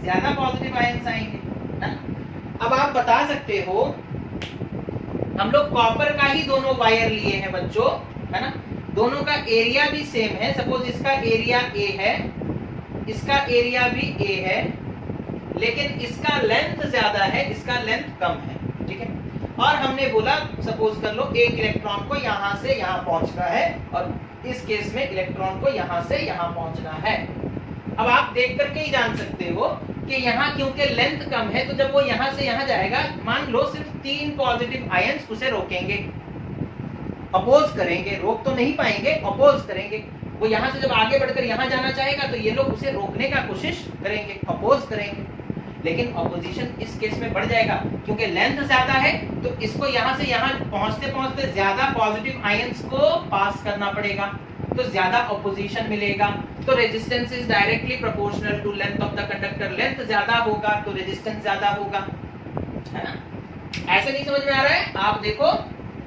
ज्यादा पॉजिटिव आयंस आएंगे, है ना। अब आप बता सकते हो, हम लोग कॉपर का ही दोनों वायर लिए हैं बच्चों, है ना, दोनों का एरिया भी सेम है। सपोज इसका एरिया ए है, इसका एरिया भी ए है, लेकिन इसका लेंथ ज्यादा है, इसका लेंथ कम है, ठीक है। और हमने बोला सपोज कर लो एक इलेक्ट्रॉन को यहां से यहां पहुंचना है, और इस केस में इलेक्ट्रॉन को यहां से यहां पहुंचना है। अब आप देख करके ही जान सकते हो कि यहाँ क्योंकि लेंथ कम है, तो जब वो यहां से यहां जाएगा, मान लो सिर्फ 3 पॉजिटिव आयंस उसे रोकेंगे, अपोज करेंगे, रोक तो नहीं पाएंगे, अपोज करेंगे। वो यहां से जब आगे बढ़कर यहां जाना चाहेगा तो ये लोग उसे रोकने का कोशिश करेंगे, अपोज करेंगे, लेकिन अपोजिशन इस केस में बढ़ जाएगा क्योंकि लेंथ ज्यादा है, तो इसको यहां से यहां पहुंचते पहुंचते ज्यादा पॉजिटिव आयंस को पास करना पड़ेगा, तो ज्यादा अपोजिशन मिलेगा। तो resistance is directly proportional to length of the conductor. Length ज्यादा होगा तो रेजिस्टेंस ज्यादा होगा, है ना। ऐसे नहीं समझ में आ रहा है, आप देखो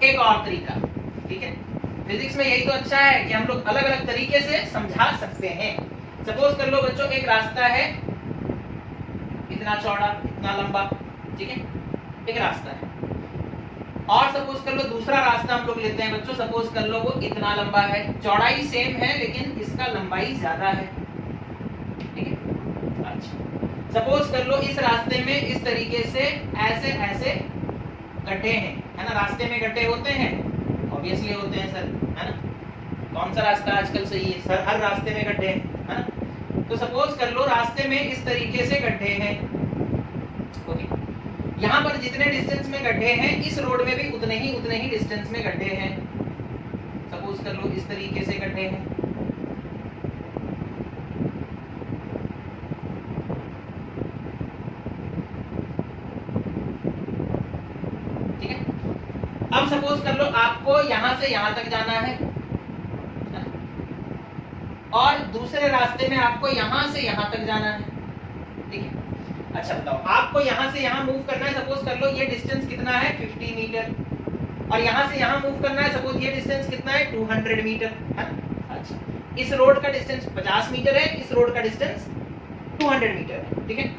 एक और तरीका, ठीक है। फिजिक्स में यही तो अच्छा है कि हम लोग अलग अलग तरीके से समझा सकते हैं। सपोज कर लो बच्चों एक रास्ता है, इतना चौड़ा इतना लंबा, ठीक है, एक रास्ता है। और सपोज कर लो दूसरा रास्ता हम लोग लेते हैं बच्चों, सपोज कर लो वो इतना लंबा है, चौड़ाई सेम है लेकिन इसका लंबाई ज्यादा है, ठीक है। अच्छा, सपोज कर लो इस रास्ते में इस तरीके से ऐसे ऐसे गड्ढे हैं, है ना। रास्ते में गड्ढे होते हैं, ऑब्वियसली होते हैं सर, है ना। कौन सा रास्ता आजकल सही है सर, हर रास्ते में गड्ढे हैं, है ना। तो सपोज कर लो रास्ते में इस तरीके से गड्ढे हैं, ओके। यहाँ पर जितने डिस्टेंस में गड्ढे हैं, इस रोड में भी उतने ही डिस्टेंस में गड्ढे हैं। सपोज कर लो इस तरीके से गड्ढे हैं, ठीक है। अब सपोज कर लो आपको यहां से यहां तक जाना है, और दूसरे रास्ते में आपको यहां से यहां तक जाना है, ठीक है। अच्छा बताओ, आपको यहां से यहां मूव करना है, सपोज कर लो ये डिस्टेंस कितना है 50 मीटर, और यहां से यहां मूव करना है, सपोज ये डिस्टेंस कितना है 200 मीटर, है। अच्छा, इस रोड का डिस्टेंस 50 मीटर है, इस रोड का डिस्टेंस 200 मीटर है, ठीक है।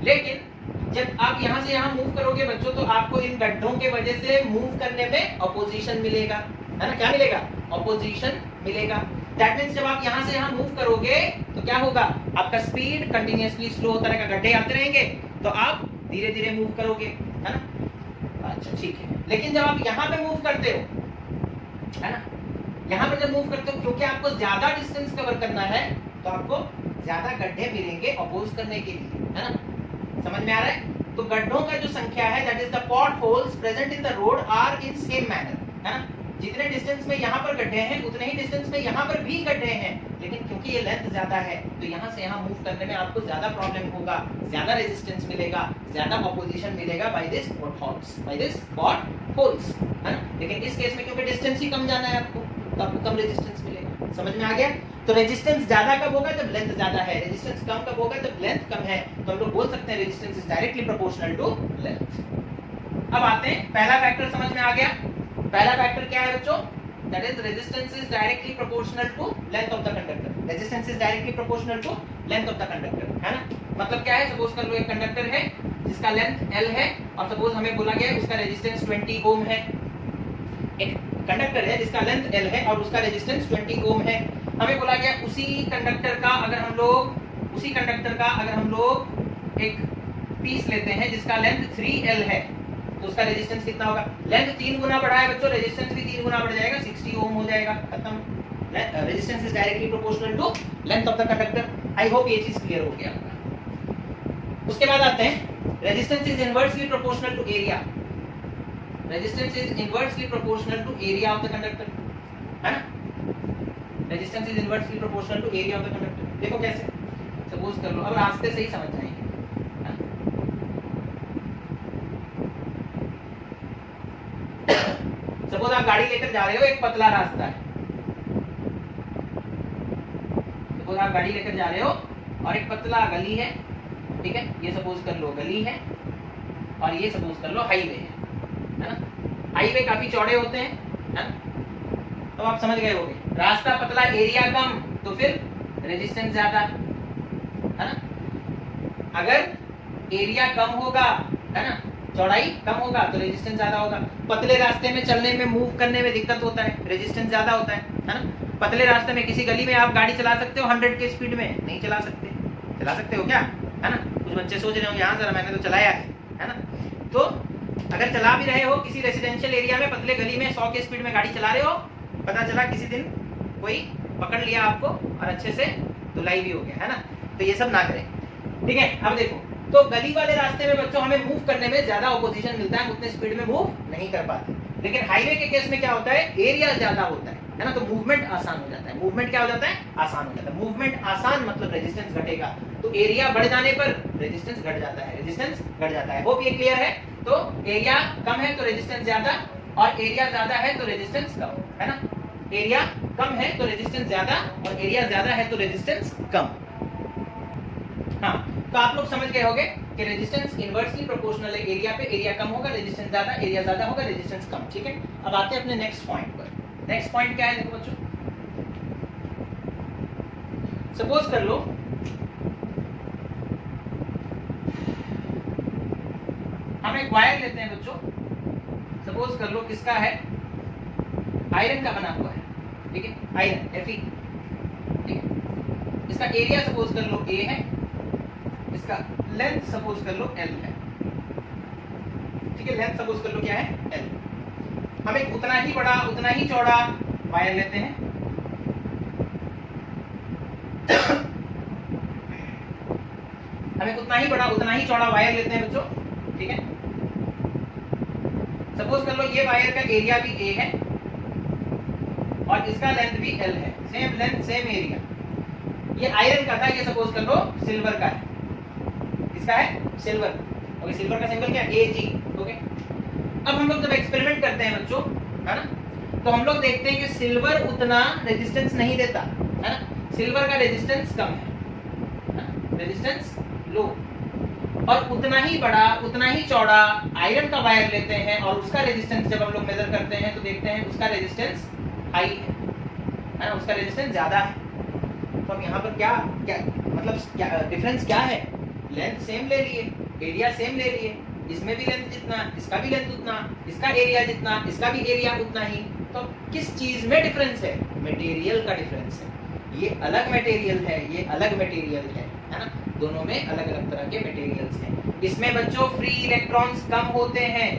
लेकिन जब आप यहां से यहां मूव करोगे बच्चों, तो आपको इन गड्ढों के वजह से मूव करने में अपोजिशन मिलेगा, है ना। क्या मिलेगा, अपोजिशन मिलेगा। दैट मींस जब आप यहां से यहां मूव करोगे तो क्या होगा, आपका स्पीड कंटिन्यूअसली स्लो होता रहेगा, गड्ढे आते रहेंगे, तो आप धीरे धीरे मूव करोगे, है ना। अच्छा ठीक है, लेकिन जब आप यहां पे मूव करते हो, है ना, यहां पे जब मूव करते हो, क्योंकि आपको ज्यादा डिस्टेंस कवर करना है, तो आपको ज्यादा गड्ढे मिलेंगे अपोज करने के लिए, है ना। समझ में आ रहा है। तो गड्ढों का जो संख्या है, that is the potholes present in the road are in same manner, है ना। जितने डिस्टेंस में यहाँ पर गड्ढे हैं, उतने ही डिस्टेंस में यहाँ पर भी गड्ढे हैं, लेकिन क्योंकि ये लेंथ ज्यादा है, तो यहाँ से यहाँ मूव करने में आपको ज्यादा प्रॉब्लम होगा, ज्यादा रेजिस्टेंस मिलेगा, ज्यादा अपोजिशन मिलेगा बाय दिस पॉट होल्स, है ना। लेकिन इस केस में क्योंकि डिस्टेंस ही कम जाना है आपको, तो आपको कम रेजिस्टेंस मिलेगा। समझ में आ गया। तो रेजिस्टेंस ज्यादा कब होगा, जब लेंथ ज्यादा है। रेजिस्टेंस कम कब होगा, जब लेंथ कम है। तो हम लोग बोल सकते हैं resistance is directly proportional to length. अब आते हैं, पहला फैक्टर समझ में आ गया। पहला फैक्टर क्या है बच्चों, that is resistance is directly proportional to length of the conductor. Resistance is directly proportional to length of the conductor, है ना। मतलब क्या है, सपोज कर लो एक कंडक्टर है जिसका लेंथ L है, और सपोज हमें बोला गया है उसका रेजिस्टेंस 20 ओम है। एक कंडक्टर है जिसका लेंथ L है और उसका रेजिस्टेंस 20 ओम है। हमें बोला गया उसी कंडक्टर का अगर हम लोग एक पीस लेते हैं जिसका लेंथ 3L है, तो उसका रेजिस्टेंस कितना होगा। लेंथ 3 गुना बढ़ा है बच्चों, रेजिस्टेंस भी 3 गुना बढ़ जाएगा, 60 ओम हो जाएगा, खत्म। Resistance is directly proportional to length of the conductor. I hope ये चीज क्लियर हो गया। उसके बाद आते हैं, resistance is inversely proportional to area. Resistance is inversely proportional to area of the conductor, है ना। Resistance is inversely proportional to area of the conductor. देखो कैसे, सपोज कर लो, अब रास्ते से ही समझ जाएंगे। सपोज आप गाड़ी लेकर जा रहे हो, एक पतला रास्ता है, आप गाड़ी लेकर जा रहे हो और एक पतला गली है, ठीक है, ये सपोज कर लो गली है और ये सपोज कर लो हाईवे है ना। हाईवे काफी चौड़े होते हैं, है ना, तो आप समझ गए होंगे। रास्ता पतला, एरिया कम, तो फिर रेजिस्टेंस ज्यादा, है ना। अगर एरिया कम होगा, है ना, चौड़ाई कम होगा तो रेजिस्टेंस ज्यादा होगा। पतले रास्ते में चलने में, मूव करने में दिक्कत होता है, रेजिस्टेंस ज्यादा होता है ना। पतले रास्ते में किसी गली में आप गाड़ी चला सकते हो 100 के स्पीड में? नहीं चला सकते। चला सकते हो क्या, है ना। कुछ बच्चे सोच रहे होंगे यहाँ सर मैंने तो चलाया है ना। तो अगर चला भी रहे हो किसी रेसिडेंशियल एरिया में पतले गली में 100 के स्पीड में गाड़ी चला रहे हो, पता चला किसी दिन कोई पकड़ लिया आपको और अच्छे से धुलाई भी हो गया, है ना। तो ये सब ना करें, ठीक है। अब देखो, तो गली वाले रास्ते में बच्चों हमें मूव करने में ज्यादा ऑपोजिशन मिलता है, हम उतने स्पीड में मूव नहीं कर पाते। लेकिन हाईवे के केस में क्या होता है, एरिया ज्यादा होता है ना, तो मूवमेंट आसान हो जाता है। मूवमेंट क्या हो जाता है, आसान हो जाता है। मूवमेंट आसान मतलब रेजिस्टेंस घटेगा, तो एरिया बढ़ जाने पर रेजिस्टेंस घट जाता है, रेजिस्टेंस घट जाता है। होप ये क्लियर है। तो एरिया कम है तो रेजिस्टेंस ज्यादा, और एरिया ज्यादा है तो रेजिस्टेंस कम, है ना। एरिया कम है तो रेजिस्टेंस ज्यादा, और एरिया ज्यादा है तो रेजिस्टेंस कम। हाँ, तो आप लोग समझ गए होंगे कि रेजिस्टेंस इनवर्सली प्रोपोर्शनल है एरिया पे। एरिया कम होगा रेजिस्टेंस ज्यादा, एरिया ज्यादा होगा रेजिस्टेंस कम, ठीक है। अब आते हैं अपने नेक्स्ट पॉइंट पर। नेक्स्ट पॉइंट क्या है, देखो बच्चों, सपोज कर लो हम एक वायर लेते हैं बच्चों, सपोज कर लो किसका है, आयरन का बना हुआ है, ठीक है, आयरन Fe, ठीक है। इसका एरिया सपोज कर लो A है, इसका लेंथ सपोज कर लो L है, ठीक है। लेंथ सपोज कर लो क्या है, L। हम एक उतना ही बड़ा उतना ही चौड़ा वायर लेते हैं, हम एक उतना ही बड़ा उतना ही चौड़ा वायर लेते हैं बच्चों, ठीक है। सपोज कर लो ये वायर का एरिया भी A है और इसका लेंथ भी L है, सेम लेंथ सेम एरिया। ये आयरन का था, ये सपोज कर लो सिल्वर का है। किसका है, सिल्वर। ओके, सिल्वर का सिंबल क्या है, Ag, ओके। अब हम लोग जब एक्सपेरिमेंट करते हैं बच्चों, है ना, तो हम लोग देखते हैं कि सिल्वर उतना रेजिस्टेंस नहीं देता, है ना। सिल्वर का रेजिस्टेंस कम है, रेजिस्टेंस लो, और उतना ही बड़ा उतना ही चौड़ा आयरन का वायर लेते हैं और उसका रेजिस्टेंस जब हम लोग मेजर करते हैं तो देखते हैं उसका रेजिस्टेंस हाई है ना, उसका रेजिस्टेंस ज्यादा है। तो अब यहाँ पर क्या क्या मतलब क्या डिफरेंस क्या है, लेंथ सेम ले लिए, एरिया सेम ले लिए, इसमें भी लेंथ जितना, इसका भी लेंथ उतना, इसका एरिया जितना, इसका भी एरिया उतना ही। तो किस चीज में डिफरेंस है, मटेरियल का डिफरेंस है। ये अलग मटेरियल है, ये अलग मटेरियल है ना। दोनों में अलग अलग तरह के मटेरियल्स हैं। इसमें बच्चों फ्री इलेक्ट्रॉन्स कम होते हैं,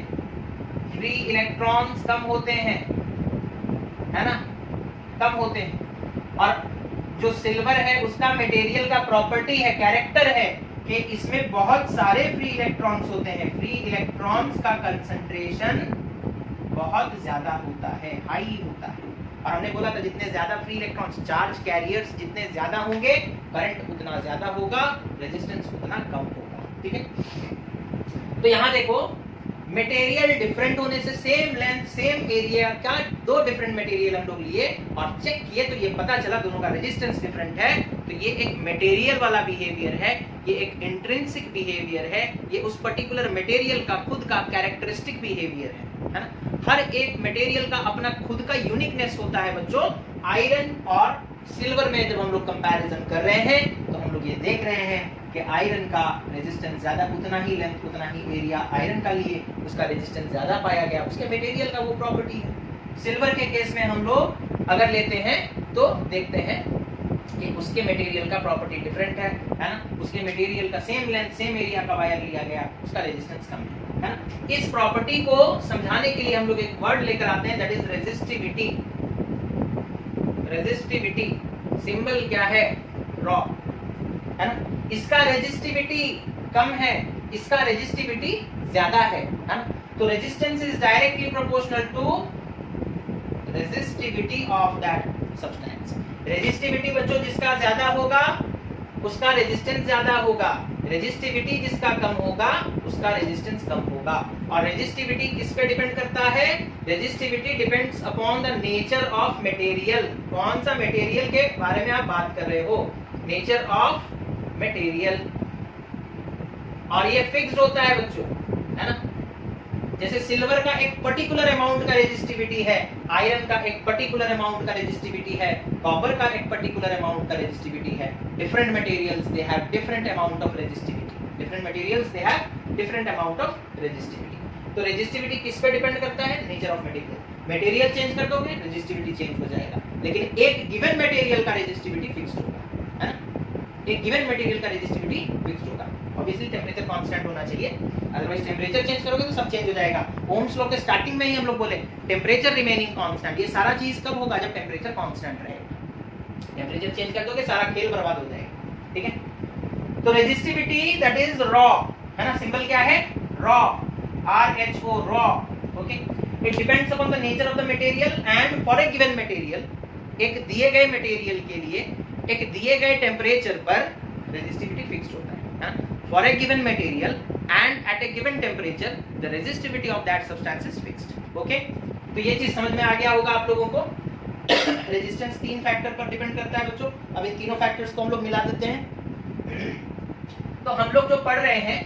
फ्री इलेक्ट्रॉन्स कम होते हैं, है ना, कम होते हैं। और जो सिल्वर है उसका मटेरियल का प्रॉपर्टी है, कैरेक्टर है कि इसमें बहुत सारे फ्री इलेक्ट्रॉन्स होते हैं। फ्री इलेक्ट्रॉन्स का कंसंट्रेशन बहुत ज्यादा होता है, हाई होता है। और हमने बोला था जितने ज्यादा फ्री इलेक्ट्रॉन्स, चार्ज कैरियर्स जितने ज्यादा होंगे, करंट उतना ज्यादा होगा, रेजिस्टेंस उतना कम होगा, ठीक है। तो यहाँ देखो, मटेरियल डिफरेंट होने से सेम लेंथ सेम एरिया का दो डिफरेंट मटेरियल हम लोग लिए और चेक किए तो ये पता चला दोनों का रेजिस्टेंस डिफरेंट है। तो ये एक मटेरियल वाला बिहेवियर है, ये एक इंट्रिंसिक बिहेवियर है, ये उस पर्टिकुलर मटेरियल का खुद का कैरेक्टरिस्टिक बिहेवियर है ना। हर एक मटेरियल का अपना खुद का यूनिकनेस होता है बच्चों। आयरन और सिल्वर में जब हम लोग कंपैरिजन कर रहे हैं तो हम लोग ये देख रहे हैं कि आयरन का रेजिस्टेंस ज्यादा, उतना ही लेंथ उतना ही एरिया आयरन का लिए, उसका रेजिस्टेंस ज्यादा पाया गया, उसके मटेरियल का वो प्रॉपर्टी है। सिल्वर के केस में हम लोग अगर लेते हैं तो देखते हैं कि उसके मटेरियल का प्रॉपर्टी डिफरेंट है ना। उसके मटेरियल का सेम लेंथ सेम एरिया का वायर लिया गया, उसका रेजिस्टेंस कम है ना। इस प्रॉपर्टी को समझाने के लिए हम लोग एक वर्ड लेकर आते हैं, that is resistivity. Resistivity symbol क्या है, रॉ, है ना। इसका रेजिस्टिविटी कम है, इसका रेजिस्टिविटी ज्यादा है ना। तो resistance is directly proportional to resistivity of that substance. Resistivity बच्चों जिसका ज्यादा होगा उसका रेजिस्टेंस ज्यादा होगा, रेजिस्टिविटी जिसका कम होगा उसका रेजिस्टेंस कम होगा। और रेजिस्टिविटी किस पे डिपेंड करता है, resistivity depends upon the nature of material. कौन सा मटेरियल के बारे में आप बात कर रहे हो, नेचर ऑफ मटेरियल, और ये फिक्स्ड होता है बच्चों, है ना। जैसे सिल्वर का एक पर्टिकुलर अमाउंट का रेजिस्टिविटी है, आयरन का एक पर्टिकुलर अमाउंट का रेजिस्टिविटी है, कॉपर का एक पर्टिकुलर अमाउंट का रेजिस्टिविटी है। Different materials they have different amount of resistivity, different materials they have different amount of resistivity. तो रेजिस्टिविटी किस पे डिपेंड करता है? Nature of material. Material change कर दोगे रेजिस्टिविटी चेंज हो जाएगा, लेकिन एक गिवन मटेरियल का रेजिस्टिविटी फिक्स्ड होगा, है ना। एक गिवन मटेरियल का रेजिस्टिविटी फिक्स्ड होगा। ऑब्वियसली टेंपरेचर कांस्टेंट होना चाहिए, अदरवाइज टेंपरेचर चेंज करोगे तो सब चेंज हो जाएगा। ओम्स लॉ के स्टार्टिंग में ही हम लोग बोले टेंपरेचर रिमेनिंग कांस्टेंट। ये सारा चीज कब होगा? जब टेंपरेचर कांस्टेंट रहेगा। टेंपरेचर चेंज कर दोगे सारा खेल बर्बाद हो जाएगा, ठीक है। तो रेजिस्टिविटी दैट इज रॉ, है ना। सिंबल क्या है? Raw, RHO, raw. Okay, it depends upon the nature of the material and for a given material, एक दिए गए मटेरियल के लिए एक दिए गए टेंपरेचर पर रेजिस्टिविटी फिक्स्ड होता है। For a given material and at a given temperature, the resistivity of that substance is fixed. Okay? तो ये चीज समझ में आ गया होगा आप लोगों को। रेजिस्टेंस 3 फैक्टर पर डिपेंड करता है बच्चों। अब इन तीनों फैक्टर्स को हम लोग मिला देते हैं। तो हम लोग जो पढ़ रहे हैं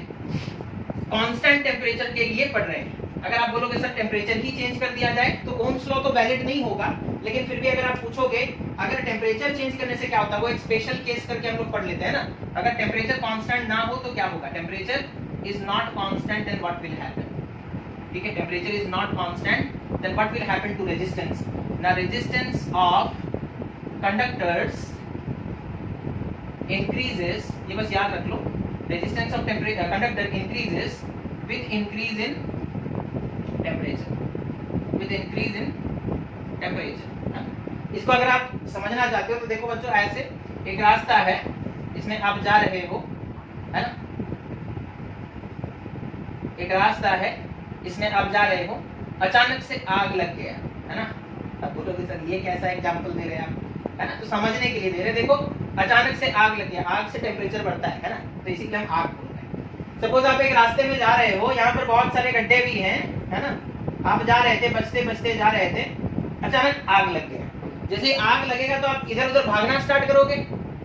कांस्टेंट टेम्परेचर के लिए पढ़ रहे हैं। अगर आप बोलोगे सर टेम्परेचर ही चेंज कर दिया जाए तो ओम्स लॉ तो वैलिड नहीं होगा, लेकिन फिर भी अगर आप पूछोगे अगर टेम्परेचर चेंज करने से क्या होता है, वो एक स्पेशल केस करके हम लोग पढ़ लेते हैं ना। अगर टेम्परेचर कांस्टेंट ना हो तो क्या होगा? Temperature is not constant, then what will happen? ठीक है, temperature is not constant, then what will happen to resistance? ना रेजिस्टेंस ऑफ कंडक्टर्स इंक्रीजेस, ये बस याद रख लो, resistance of conductor increases with increase in temperature, with increase in temperature। इसको अगर आप समझना चाहते हो तो देखो बच्चों, ऐसे एक रास्ता है, इसमें आप जा रहे हो, है ना। एक रास्ता है, इसमें आप जा रहे हो, अचानक से आग लग गया, है ना। अब बोलोगे सर ये कैसा एग्जांपल दे रहे हैं आप, है ना। तो समझने के लिए दे रहे, देखो अचानक से आग लग गया, आग से टेम्परेचर बढ़ता है ना, तो इसीलिए हम आग बोल रहे हैं। सपोज आप एक रास्ते में जा रहे हो, यहाँ पर बहुत सारे गड्ढे भी हैं, है ना। आप जा रहे थे, बचते बचते जा रहे थे, अचानक आग लग गया। जैसे ही आग लगेगा तो आप इधर उधर भागना स्टार्ट करोगे,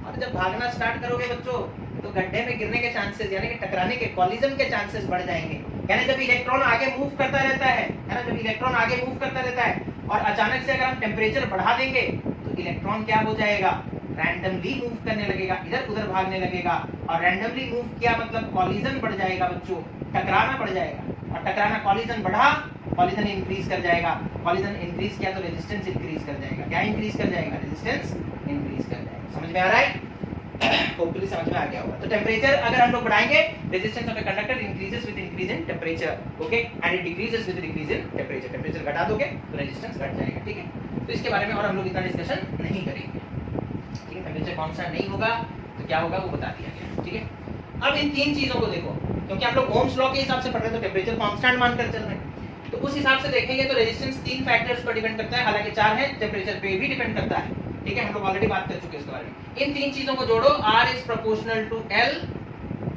और जब भागना स्टार्ट करोगे बच्चों तो गड्ढे में गिरने के चांसेस, यानी कि टकराने के, कॉलिजन के चांसेस बढ़ जाएंगे। यानी जब इलेक्ट्रॉन आगे मूव करता रहता है ना, जब इलेक्ट्रॉन आगे मूव करता रहता है और अचानक से अगर हम टेम्परेचर बढ़ा देंगे तो इलेक्ट्रॉन क्या हो जाएगा? रैंडमली मूव करने लगेगा, इधर उधर भागने लगेगा, और रैंडमली मूव किया मतलब कॉलिजन बढ़ जाएगा बच्चों, टकराना बढ़ जाएगा, और टकराना, कॉलिजन बढ़ा, कॉलिजन इंक्रीज कर जाएगा, कॉलिजन इंक्रीज किया तो रेजिस्टेंस इंक्रीज कर जाएगा। क्या इंक्रीज कर जाएगा? रेजिस्टेंस इंक्रीज कर जाएगा। समझ में आ रहा है? होपफुली समझ में आ गया होगा। तो टेम्परेचर अगर हम लोग बढ़ाएंगे, resistance of a conductor increases with increase in temperature, okay, and it decreases with decrease in temperature. Temperature घटा दोगे तो रेजिस्टेंस घट जाएगा, ठीक है। तो इसके बारे में और हम लोग इतना डिस्कशन नहीं करेंगे, ठीक है। टेम्परेचर कांस्टेंट नहीं होगा तो क्या होगा वो बता दिया गया, ठीक है। अब इन तीन चीजों को देखो, क्योंकि हम लोग ओम्स लॉ के हिसाब से पढ़ रहे हैं तो टेम्परेचर कांस्टेंट मानकर चल रहे हैं, तो उस हिसाब से देखेंगे तो रेजिस्टेंस 3 फैक्टर्स पर डिपेंड करता है, हालांकि 4 है, टेम्परेचर पे भी डिपेंड करता है, ठीक है। हम लोग ऑलरेडी बात कर चुके हैं इसके बारे में। इन तीन चीजों को जोड़ो, R is proportional to L,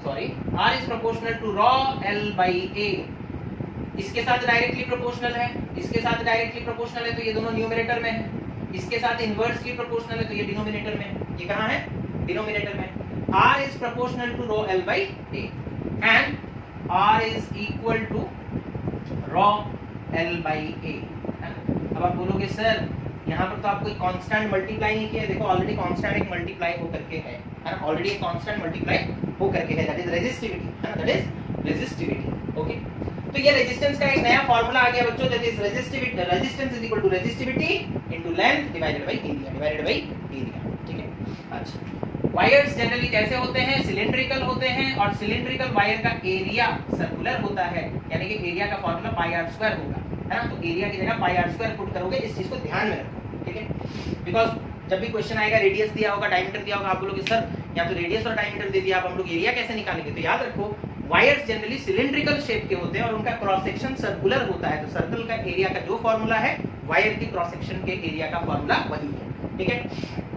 sorry, R is proportional to rho L by A। इसके साथ डायरेक्टली प्रोपोर्शनल है, इसके साथ डायरेक्टली प्रोपोर्शनल है, तो ये दोनों न्यूमरेटर में है। इसके साथ इनवर्सली प्रोपोर्शनल है तो ये डिनोमिनेटर में है। ये कहां है? डिनोमिनेटर में। R is proportional to rho L by A and R is equal to rho L by A। अब आप बोलोगे सर यहाँ पर तो आप कोई कांस्टेंट मल्टीप्लाई नहीं किया। देखो ऑलरेडी कांस्टेंट एक मल्टीप्लाई हो करके है ना, ऑलरेडी एक कांस्टेंट मल्टीप्लाई हो करके है, दैट इज रेजिस्टिविटी, है ना, दैट इज रेजिस्टिविटी, ओके। तो ये रेजिस्टेंस का एक नया फार्मूला आ गया बच्चों, that is resistivity, resistance is equal to resistivity into length divided by area, divided by area, ठीक है। अच्छा, वायर्स जनरली कैसे होते हैं? सिलिंड्रिकल होते हैं, और सिलिंड्रिकल वायर का एरिया सर्कुलर होता है, यानी कि एरिया का फार्मूला पाई आर स्क्वायर होगा, है ना। तो एरिया की जगह पाई आर स्क्वायर पुट करोगे, इस चीज को ध्यान में रखो, ठीक है। बिकॉज जब भी क्वेश्चन आएगा, रेडियस दिया होगा, डायमीटर दिया होगा, आप बोलोगे सर या तो रेडियस और डायमीटर दे दिया, आप हम लोग एरिया कैसे निकालेंगे? तो याद रखो वायर्स जनरली सिलिंड्रिकल शेप के होते हैं और उनका क्रॉस सेक्शन सर्कुलर होता है, तो सर्कल का एरिया का जो फार्मूला है वायर के क्रॉस सेक्शन के एरिया का फार्मूला वही है, ठीक है।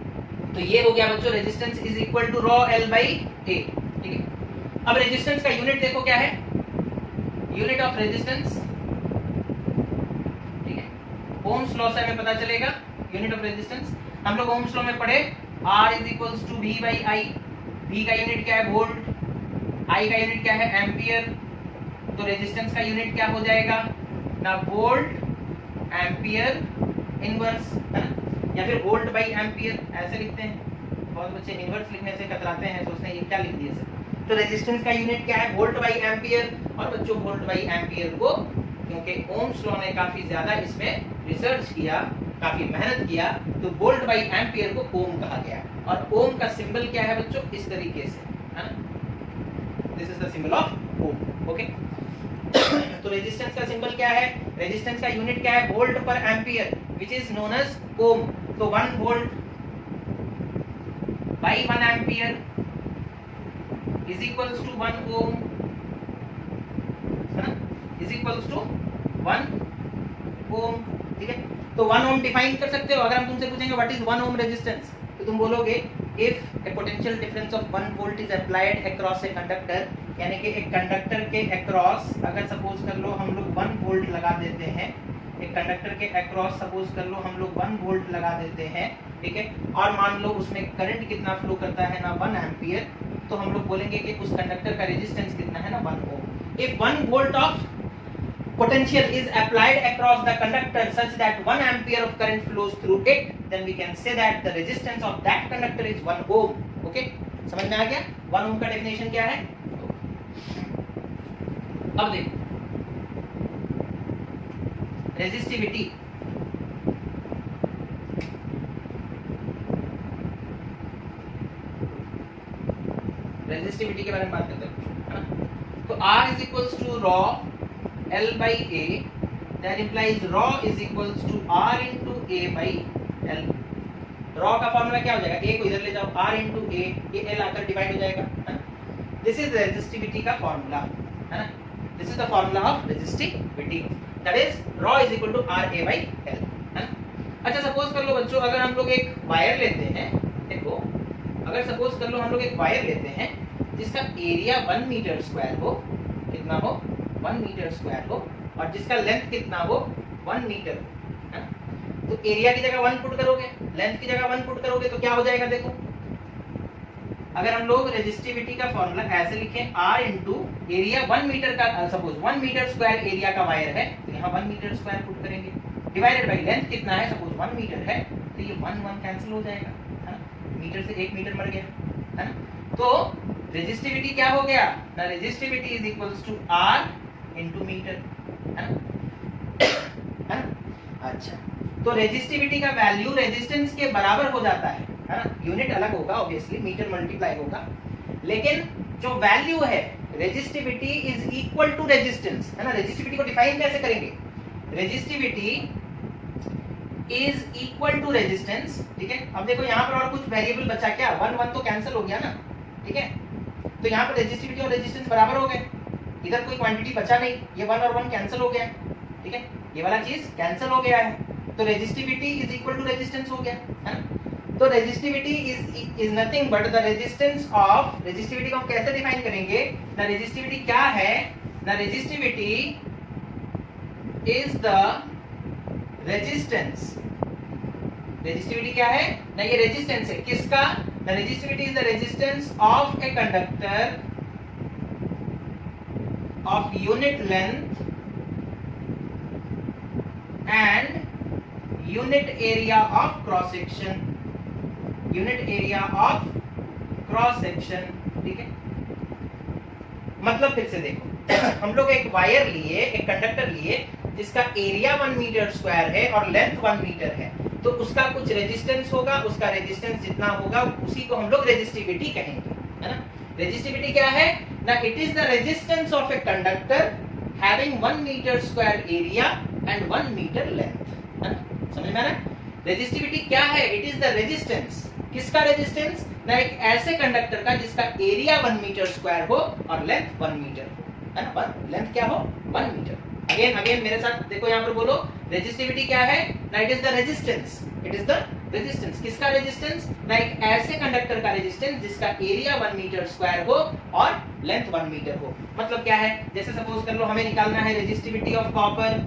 तो ये हो गया बच्चों, resistance is equal to rho L by A, ठीक है। अब रेजिस्टेंस का यूनिट देखो क्या है, यूनिट ऑफ रेजिस्टेंस, ठीक है। ओम्स लॉ से हमें पता चलेगा यूनिट ऑफ रेजिस्टेंस। हम लोग ओम्स लॉ में पढ़े R is equals to V by I। V का यूनिट क्या है? वोल्ट। I का यूनिट क्या है? एम्पियर। तो रेजिस्टेंस का यूनिट क्या हो जाएगा ना? वोल्ट एम्पियर इनवर्स, है ना, या फिर वोल्ट बाई एम्पियर ऐसे लिखते हैं। बहुत बच्चे इनवर्स लिखने से कतराते हैं, सोचते हैं ये क्या लिख दिया सर। तो रेजिस्टेंस का यूनिट क्या है? Volt by ampere. और बच्चों वोल्ट बाई एम्पियर को, क्योंकि ओम्स लॉ ने काफी ज्यादा इसमें रिसर्च किया, काफी मेहनत किया, तो वोल्ट बाई एम्पियर को ओम कहा गया। और ओम का सिंबल क्या है बच्चों? इस तरीके से, है ना, this is the symbol of ohm. Okay, तो रेजिस्टेंस का सिंबल क्या है? रेजिस्टेंस का यूनिट क्या है? Volt per ampere, which is known as ohm. तो 1 volt by 1 ampere is equals to 1 ohm, है ना, इज इक्वल्स टू 1 ओम। ठीक है, तो 1 ओम डिफाइन कर सकते हो। अगर हम तुमसे पूछेंगे व्हाट इज 1 ओम रेजिस्टेंस, तो तुम बोलोगे if A potential difference of 1 volt is applied across a conductor, यानी कि एक कंडक्टर के अक्रॉस, अगर सपोज कर लो हम लोग 1 वोल्ट लगा देते हैं, एक कंडक्टर के अक्रॉस सपोज कर लो हम लोग 1 वोल्ट लगा देते हैं, ठीक है, और मान लो उसमें करंट कितना फ्लो करता है ना? 1 एम्पियर। तो हम लोग बोलेंगे कि उस कंडक्टर का रेजिस्टेंस कितना है ना? 1 ohm. If 1 volt of potential is applied across the conductor such that 1 ampere of current flows through it, then we can say that the resistance of that conductor is 1 ohm. Okay, समझ में आ गया 1 ohm का definition क्या है? अब देखो resistivity, resistivity के बारे में बात करते हैं। तो R is equals to rho L by A, that implies rho is equals to R into A by L। rho का फॉर्मूला क्या हो जाएगा? A को इधर ले जाओ, R into A, ये L आकर डिवाइड हो जाएगा, है ना। दिस इज रेजिस्टिविटी का फॉर्मूला, है ना, this is the formula of resistivity, that is rho is equal to R A by L, है ना। अच्छा सपोज कर लो बच्चों, अगर हम लोग एक वायर लेते हैं, देखो अगर सपोज कर लो हम लोग एक वायर लेते हैं जिसका एरिया 1 मीटर स्क्वायर हो, कितना हो? 1 मीटर स्क्वायर हो, और जिसका लेंथ कितना हो? 1 मीटर, है ना। तो एरिया की जगह 1 पुट करोगे, लेंथ की जगह 1 पुट करोगे, तो क्या हो जाएगा? देखो अगर हम लोग रेजिस्टिविटी का फॉर्मूला ऐसे लिखें, R इंटू एरिया 1 मीटर का, सपोज 1 मीटर स्क्वायर एरिया का वायर है, तो यहाँ 1 मीटर स्क्वायर पुट करेंगे, डिवाइडेड बाई लेंथ कितना है? सपोज 1 मीटर है, तो ये 1 कैंसिल हो जाएगा, है ना, मीटर से 1 मीटर मर गया, है ना। तो रेजिस्टिविटी क्या हो गया ना? Resistivity is equals to R into meter, है ना। अच्छा, तो रेजिस्टिविटी का वैल्यू रेजिस्टेंस के बराबर हो जाता है ना। यूनिट अलग होगा ऑब्वियसली, मीटर मल्टीप्लाई होगा, लेकिन जो वैल्यू है resistivity is equal to resistance, है ना। रेजिस्टिविटी को डिफाइन कैसे करेंगे? Resistivity is equal to resistance, ठीक है। अब देखो यहाँ पर और कुछ वेरिएबल बचा क्या? 1 तो कैंसिल हो गया ना, ठीक है। तो यहाँ पर रेजिस्टिविटी और रेजिस्टेंस बराबर हो गए, इधर कोई क्वांटिटी बचा नहीं, ये 1 और 1 कैंसिल हो गया, ठीक है, ये वाला चीज कैंसिल हो गया है, तो resistivity is equal to resistance हो गया, है ना। तो resistivity is nothing but the resistance of, resistivity को हम कैसे डिफाइन करेंगे ना? रेजिस्टिविटी क्या है ना? Resistivity is the resistance, resistivity क्या है ना? ये रेजिस्टेंस है किसका? The resistivity is the resistance of a conductor of unit length and unit area of cross section, unit area of cross section, ठीक है। मतलब फिर से देखो हम लोग एक वायर लिए, एक कंडक्टर लिए जिसका एरिया 1 मीटर स्क्वायर है और लेंथ 1 मीटर है, तो उसका कुछ रेजिस्टेंस होगा, उसका रेजिस्टेंस जितना होगा उसी को हम लोग रेजिस्टिविटी कहेंगे, है ना। रेजिस्टिविटी क्या है ना? It is the resistance of a conductor having 1 meter square area and 1 meter length, है ना। समझ में आ रहा है? रेजिस्टिविटी क्या है? इट इज द रेजिस्टेंस, किसका रेजिस्टेंस ना? एक ऐसे कंडक्टर का जिसका एरिया 1 मीटर स्क्वायर हो और लेंथ 1 मीटर हो, है ना। लेंथ क्या हो? 1 मीटर। अगेन मेरे साथ देखो, यहाँ पर बोलो रेजिस्टिविटी क्या है ना? It is the resistance, it is the resistance, किसका रेजिस्टेंस ना? एक ऐसे कंडक्टर का रेजिस्टेंस जिसका एरिया 1 मीटर स्क्वायर हो और लेंथ 1 मीटर हो। मतलब क्या है? जैसे सपोज कर लो हमें निकालना है resistivity of copper,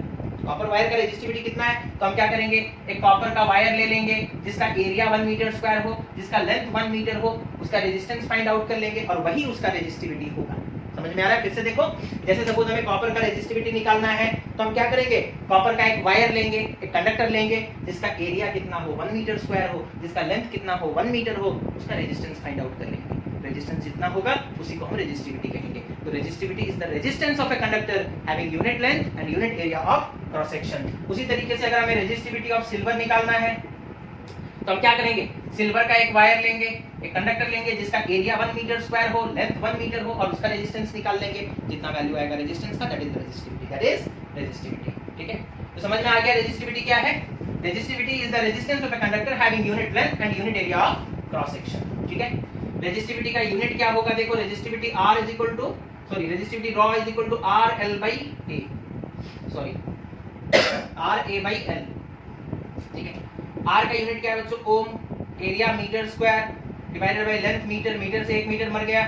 copper wire का रेजिस्टिविटी कितना है, तो हम क्या करेंगे, एक कॉपर का वायर ले लेंगे जिसका एरिया 1 मीटर स्क्वायर हो, जिसका लेंथ 1 मीटर हो, उसका रेजिस्टेंस फाइंड आउट कर लेंगे और वही उसका रेजिस्टिविटी होगा। समझ में आ रहा है? फिर से देखो, जैसे सपोज हमें कॉपर का रेजिस्टिविटी निकालना है तो हम क्या करेंगे, कॉपर का एक वायर लेंगे, एक कंडक्टर लेंगे जिसका एरिया कितना हो 1 मीटर स्क्वायर हो, जिसका लेंथ कितना हो 1 मीटर हो, उसका रेजिस्टेंस फाइंड आउट कर लेंगे। रेजिस्टेंस जितना होगा उसी को हम रेजिस्टिविटी कहेंगे। तो resistivity is the resistance of a conductor having unit length and unit area of cross section. उसी तरीके से अगर हमें रेजिस्टिविटी ऑफ सिल्वर निकालना है तो हम क्या करेंगे, सिल्वर का एक वायर लेंगे, एक कंडक्टर लेंगे जिसका एरिया 1 मीटर स्क्वायर हो, लेंथ 1 मीटर हो और उसका रेजिस्टेंस निकाल लेंगे। जितना वैल्यू आएगा रेजिस्टेंस का, that is resistivity, that is resistivity. ठीक है, तो समझ में आ गया रेजिस्टिविटी क्या है। Resistivity is the resistance of a conductor having unit length and unit area of cross section. ठीक है, रेजिस्टिविटी का यूनिट क्या होगा, देखो resistivity R is equal to resistivity rho is equal to RL/A, sorry RA/L। ठीक है, R का unit क्या है बच्चों, ohm, area metre square divided by length metre, metre से 1 मीटर मर गया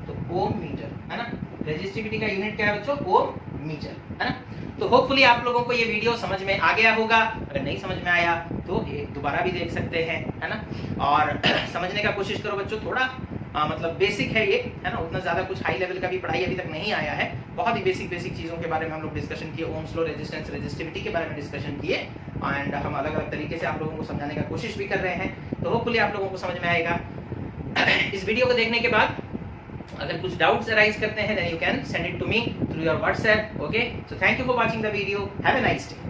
तो ओम मीटर, है ना। रेजिस्टिविटी का यूनिट क्या है बच्चों, ओम मीटर, है ना। तो होपफुली आप लोगों को ये वीडियो समझ में आ गया होगा। अगर नहीं समझ में आया तो ये दोबारा भी देख सकते हैं, है ना। और समझने का कोशिश करो बच्चों, थोड़ा मतलब बेसिक है ये, है ना, उतना ज्यादा कुछ हाई लेवल का भी पढ़ाई अभी तक नहीं आया है। बहुत ही बेसिक चीजों के बारे में हम लोग डिस्कशन किए, ओम्स लॉ, रेजिस्टेंस, रेजिस्टिविटी के बारे में डिस्कशन किए एंड हम अलग अलग तरीके से आप लोगों को समझाने का कोशिश भी कर रहे हैं। तो होपफुली आप लोगों को समझ में आएगा। इस वीडियो को देखने के बाद अगर कुछ डाउट्स अराइज करते हैं then you can send it to me through your WhatsApp. Okay, so thank you for watching the video, have a nice day.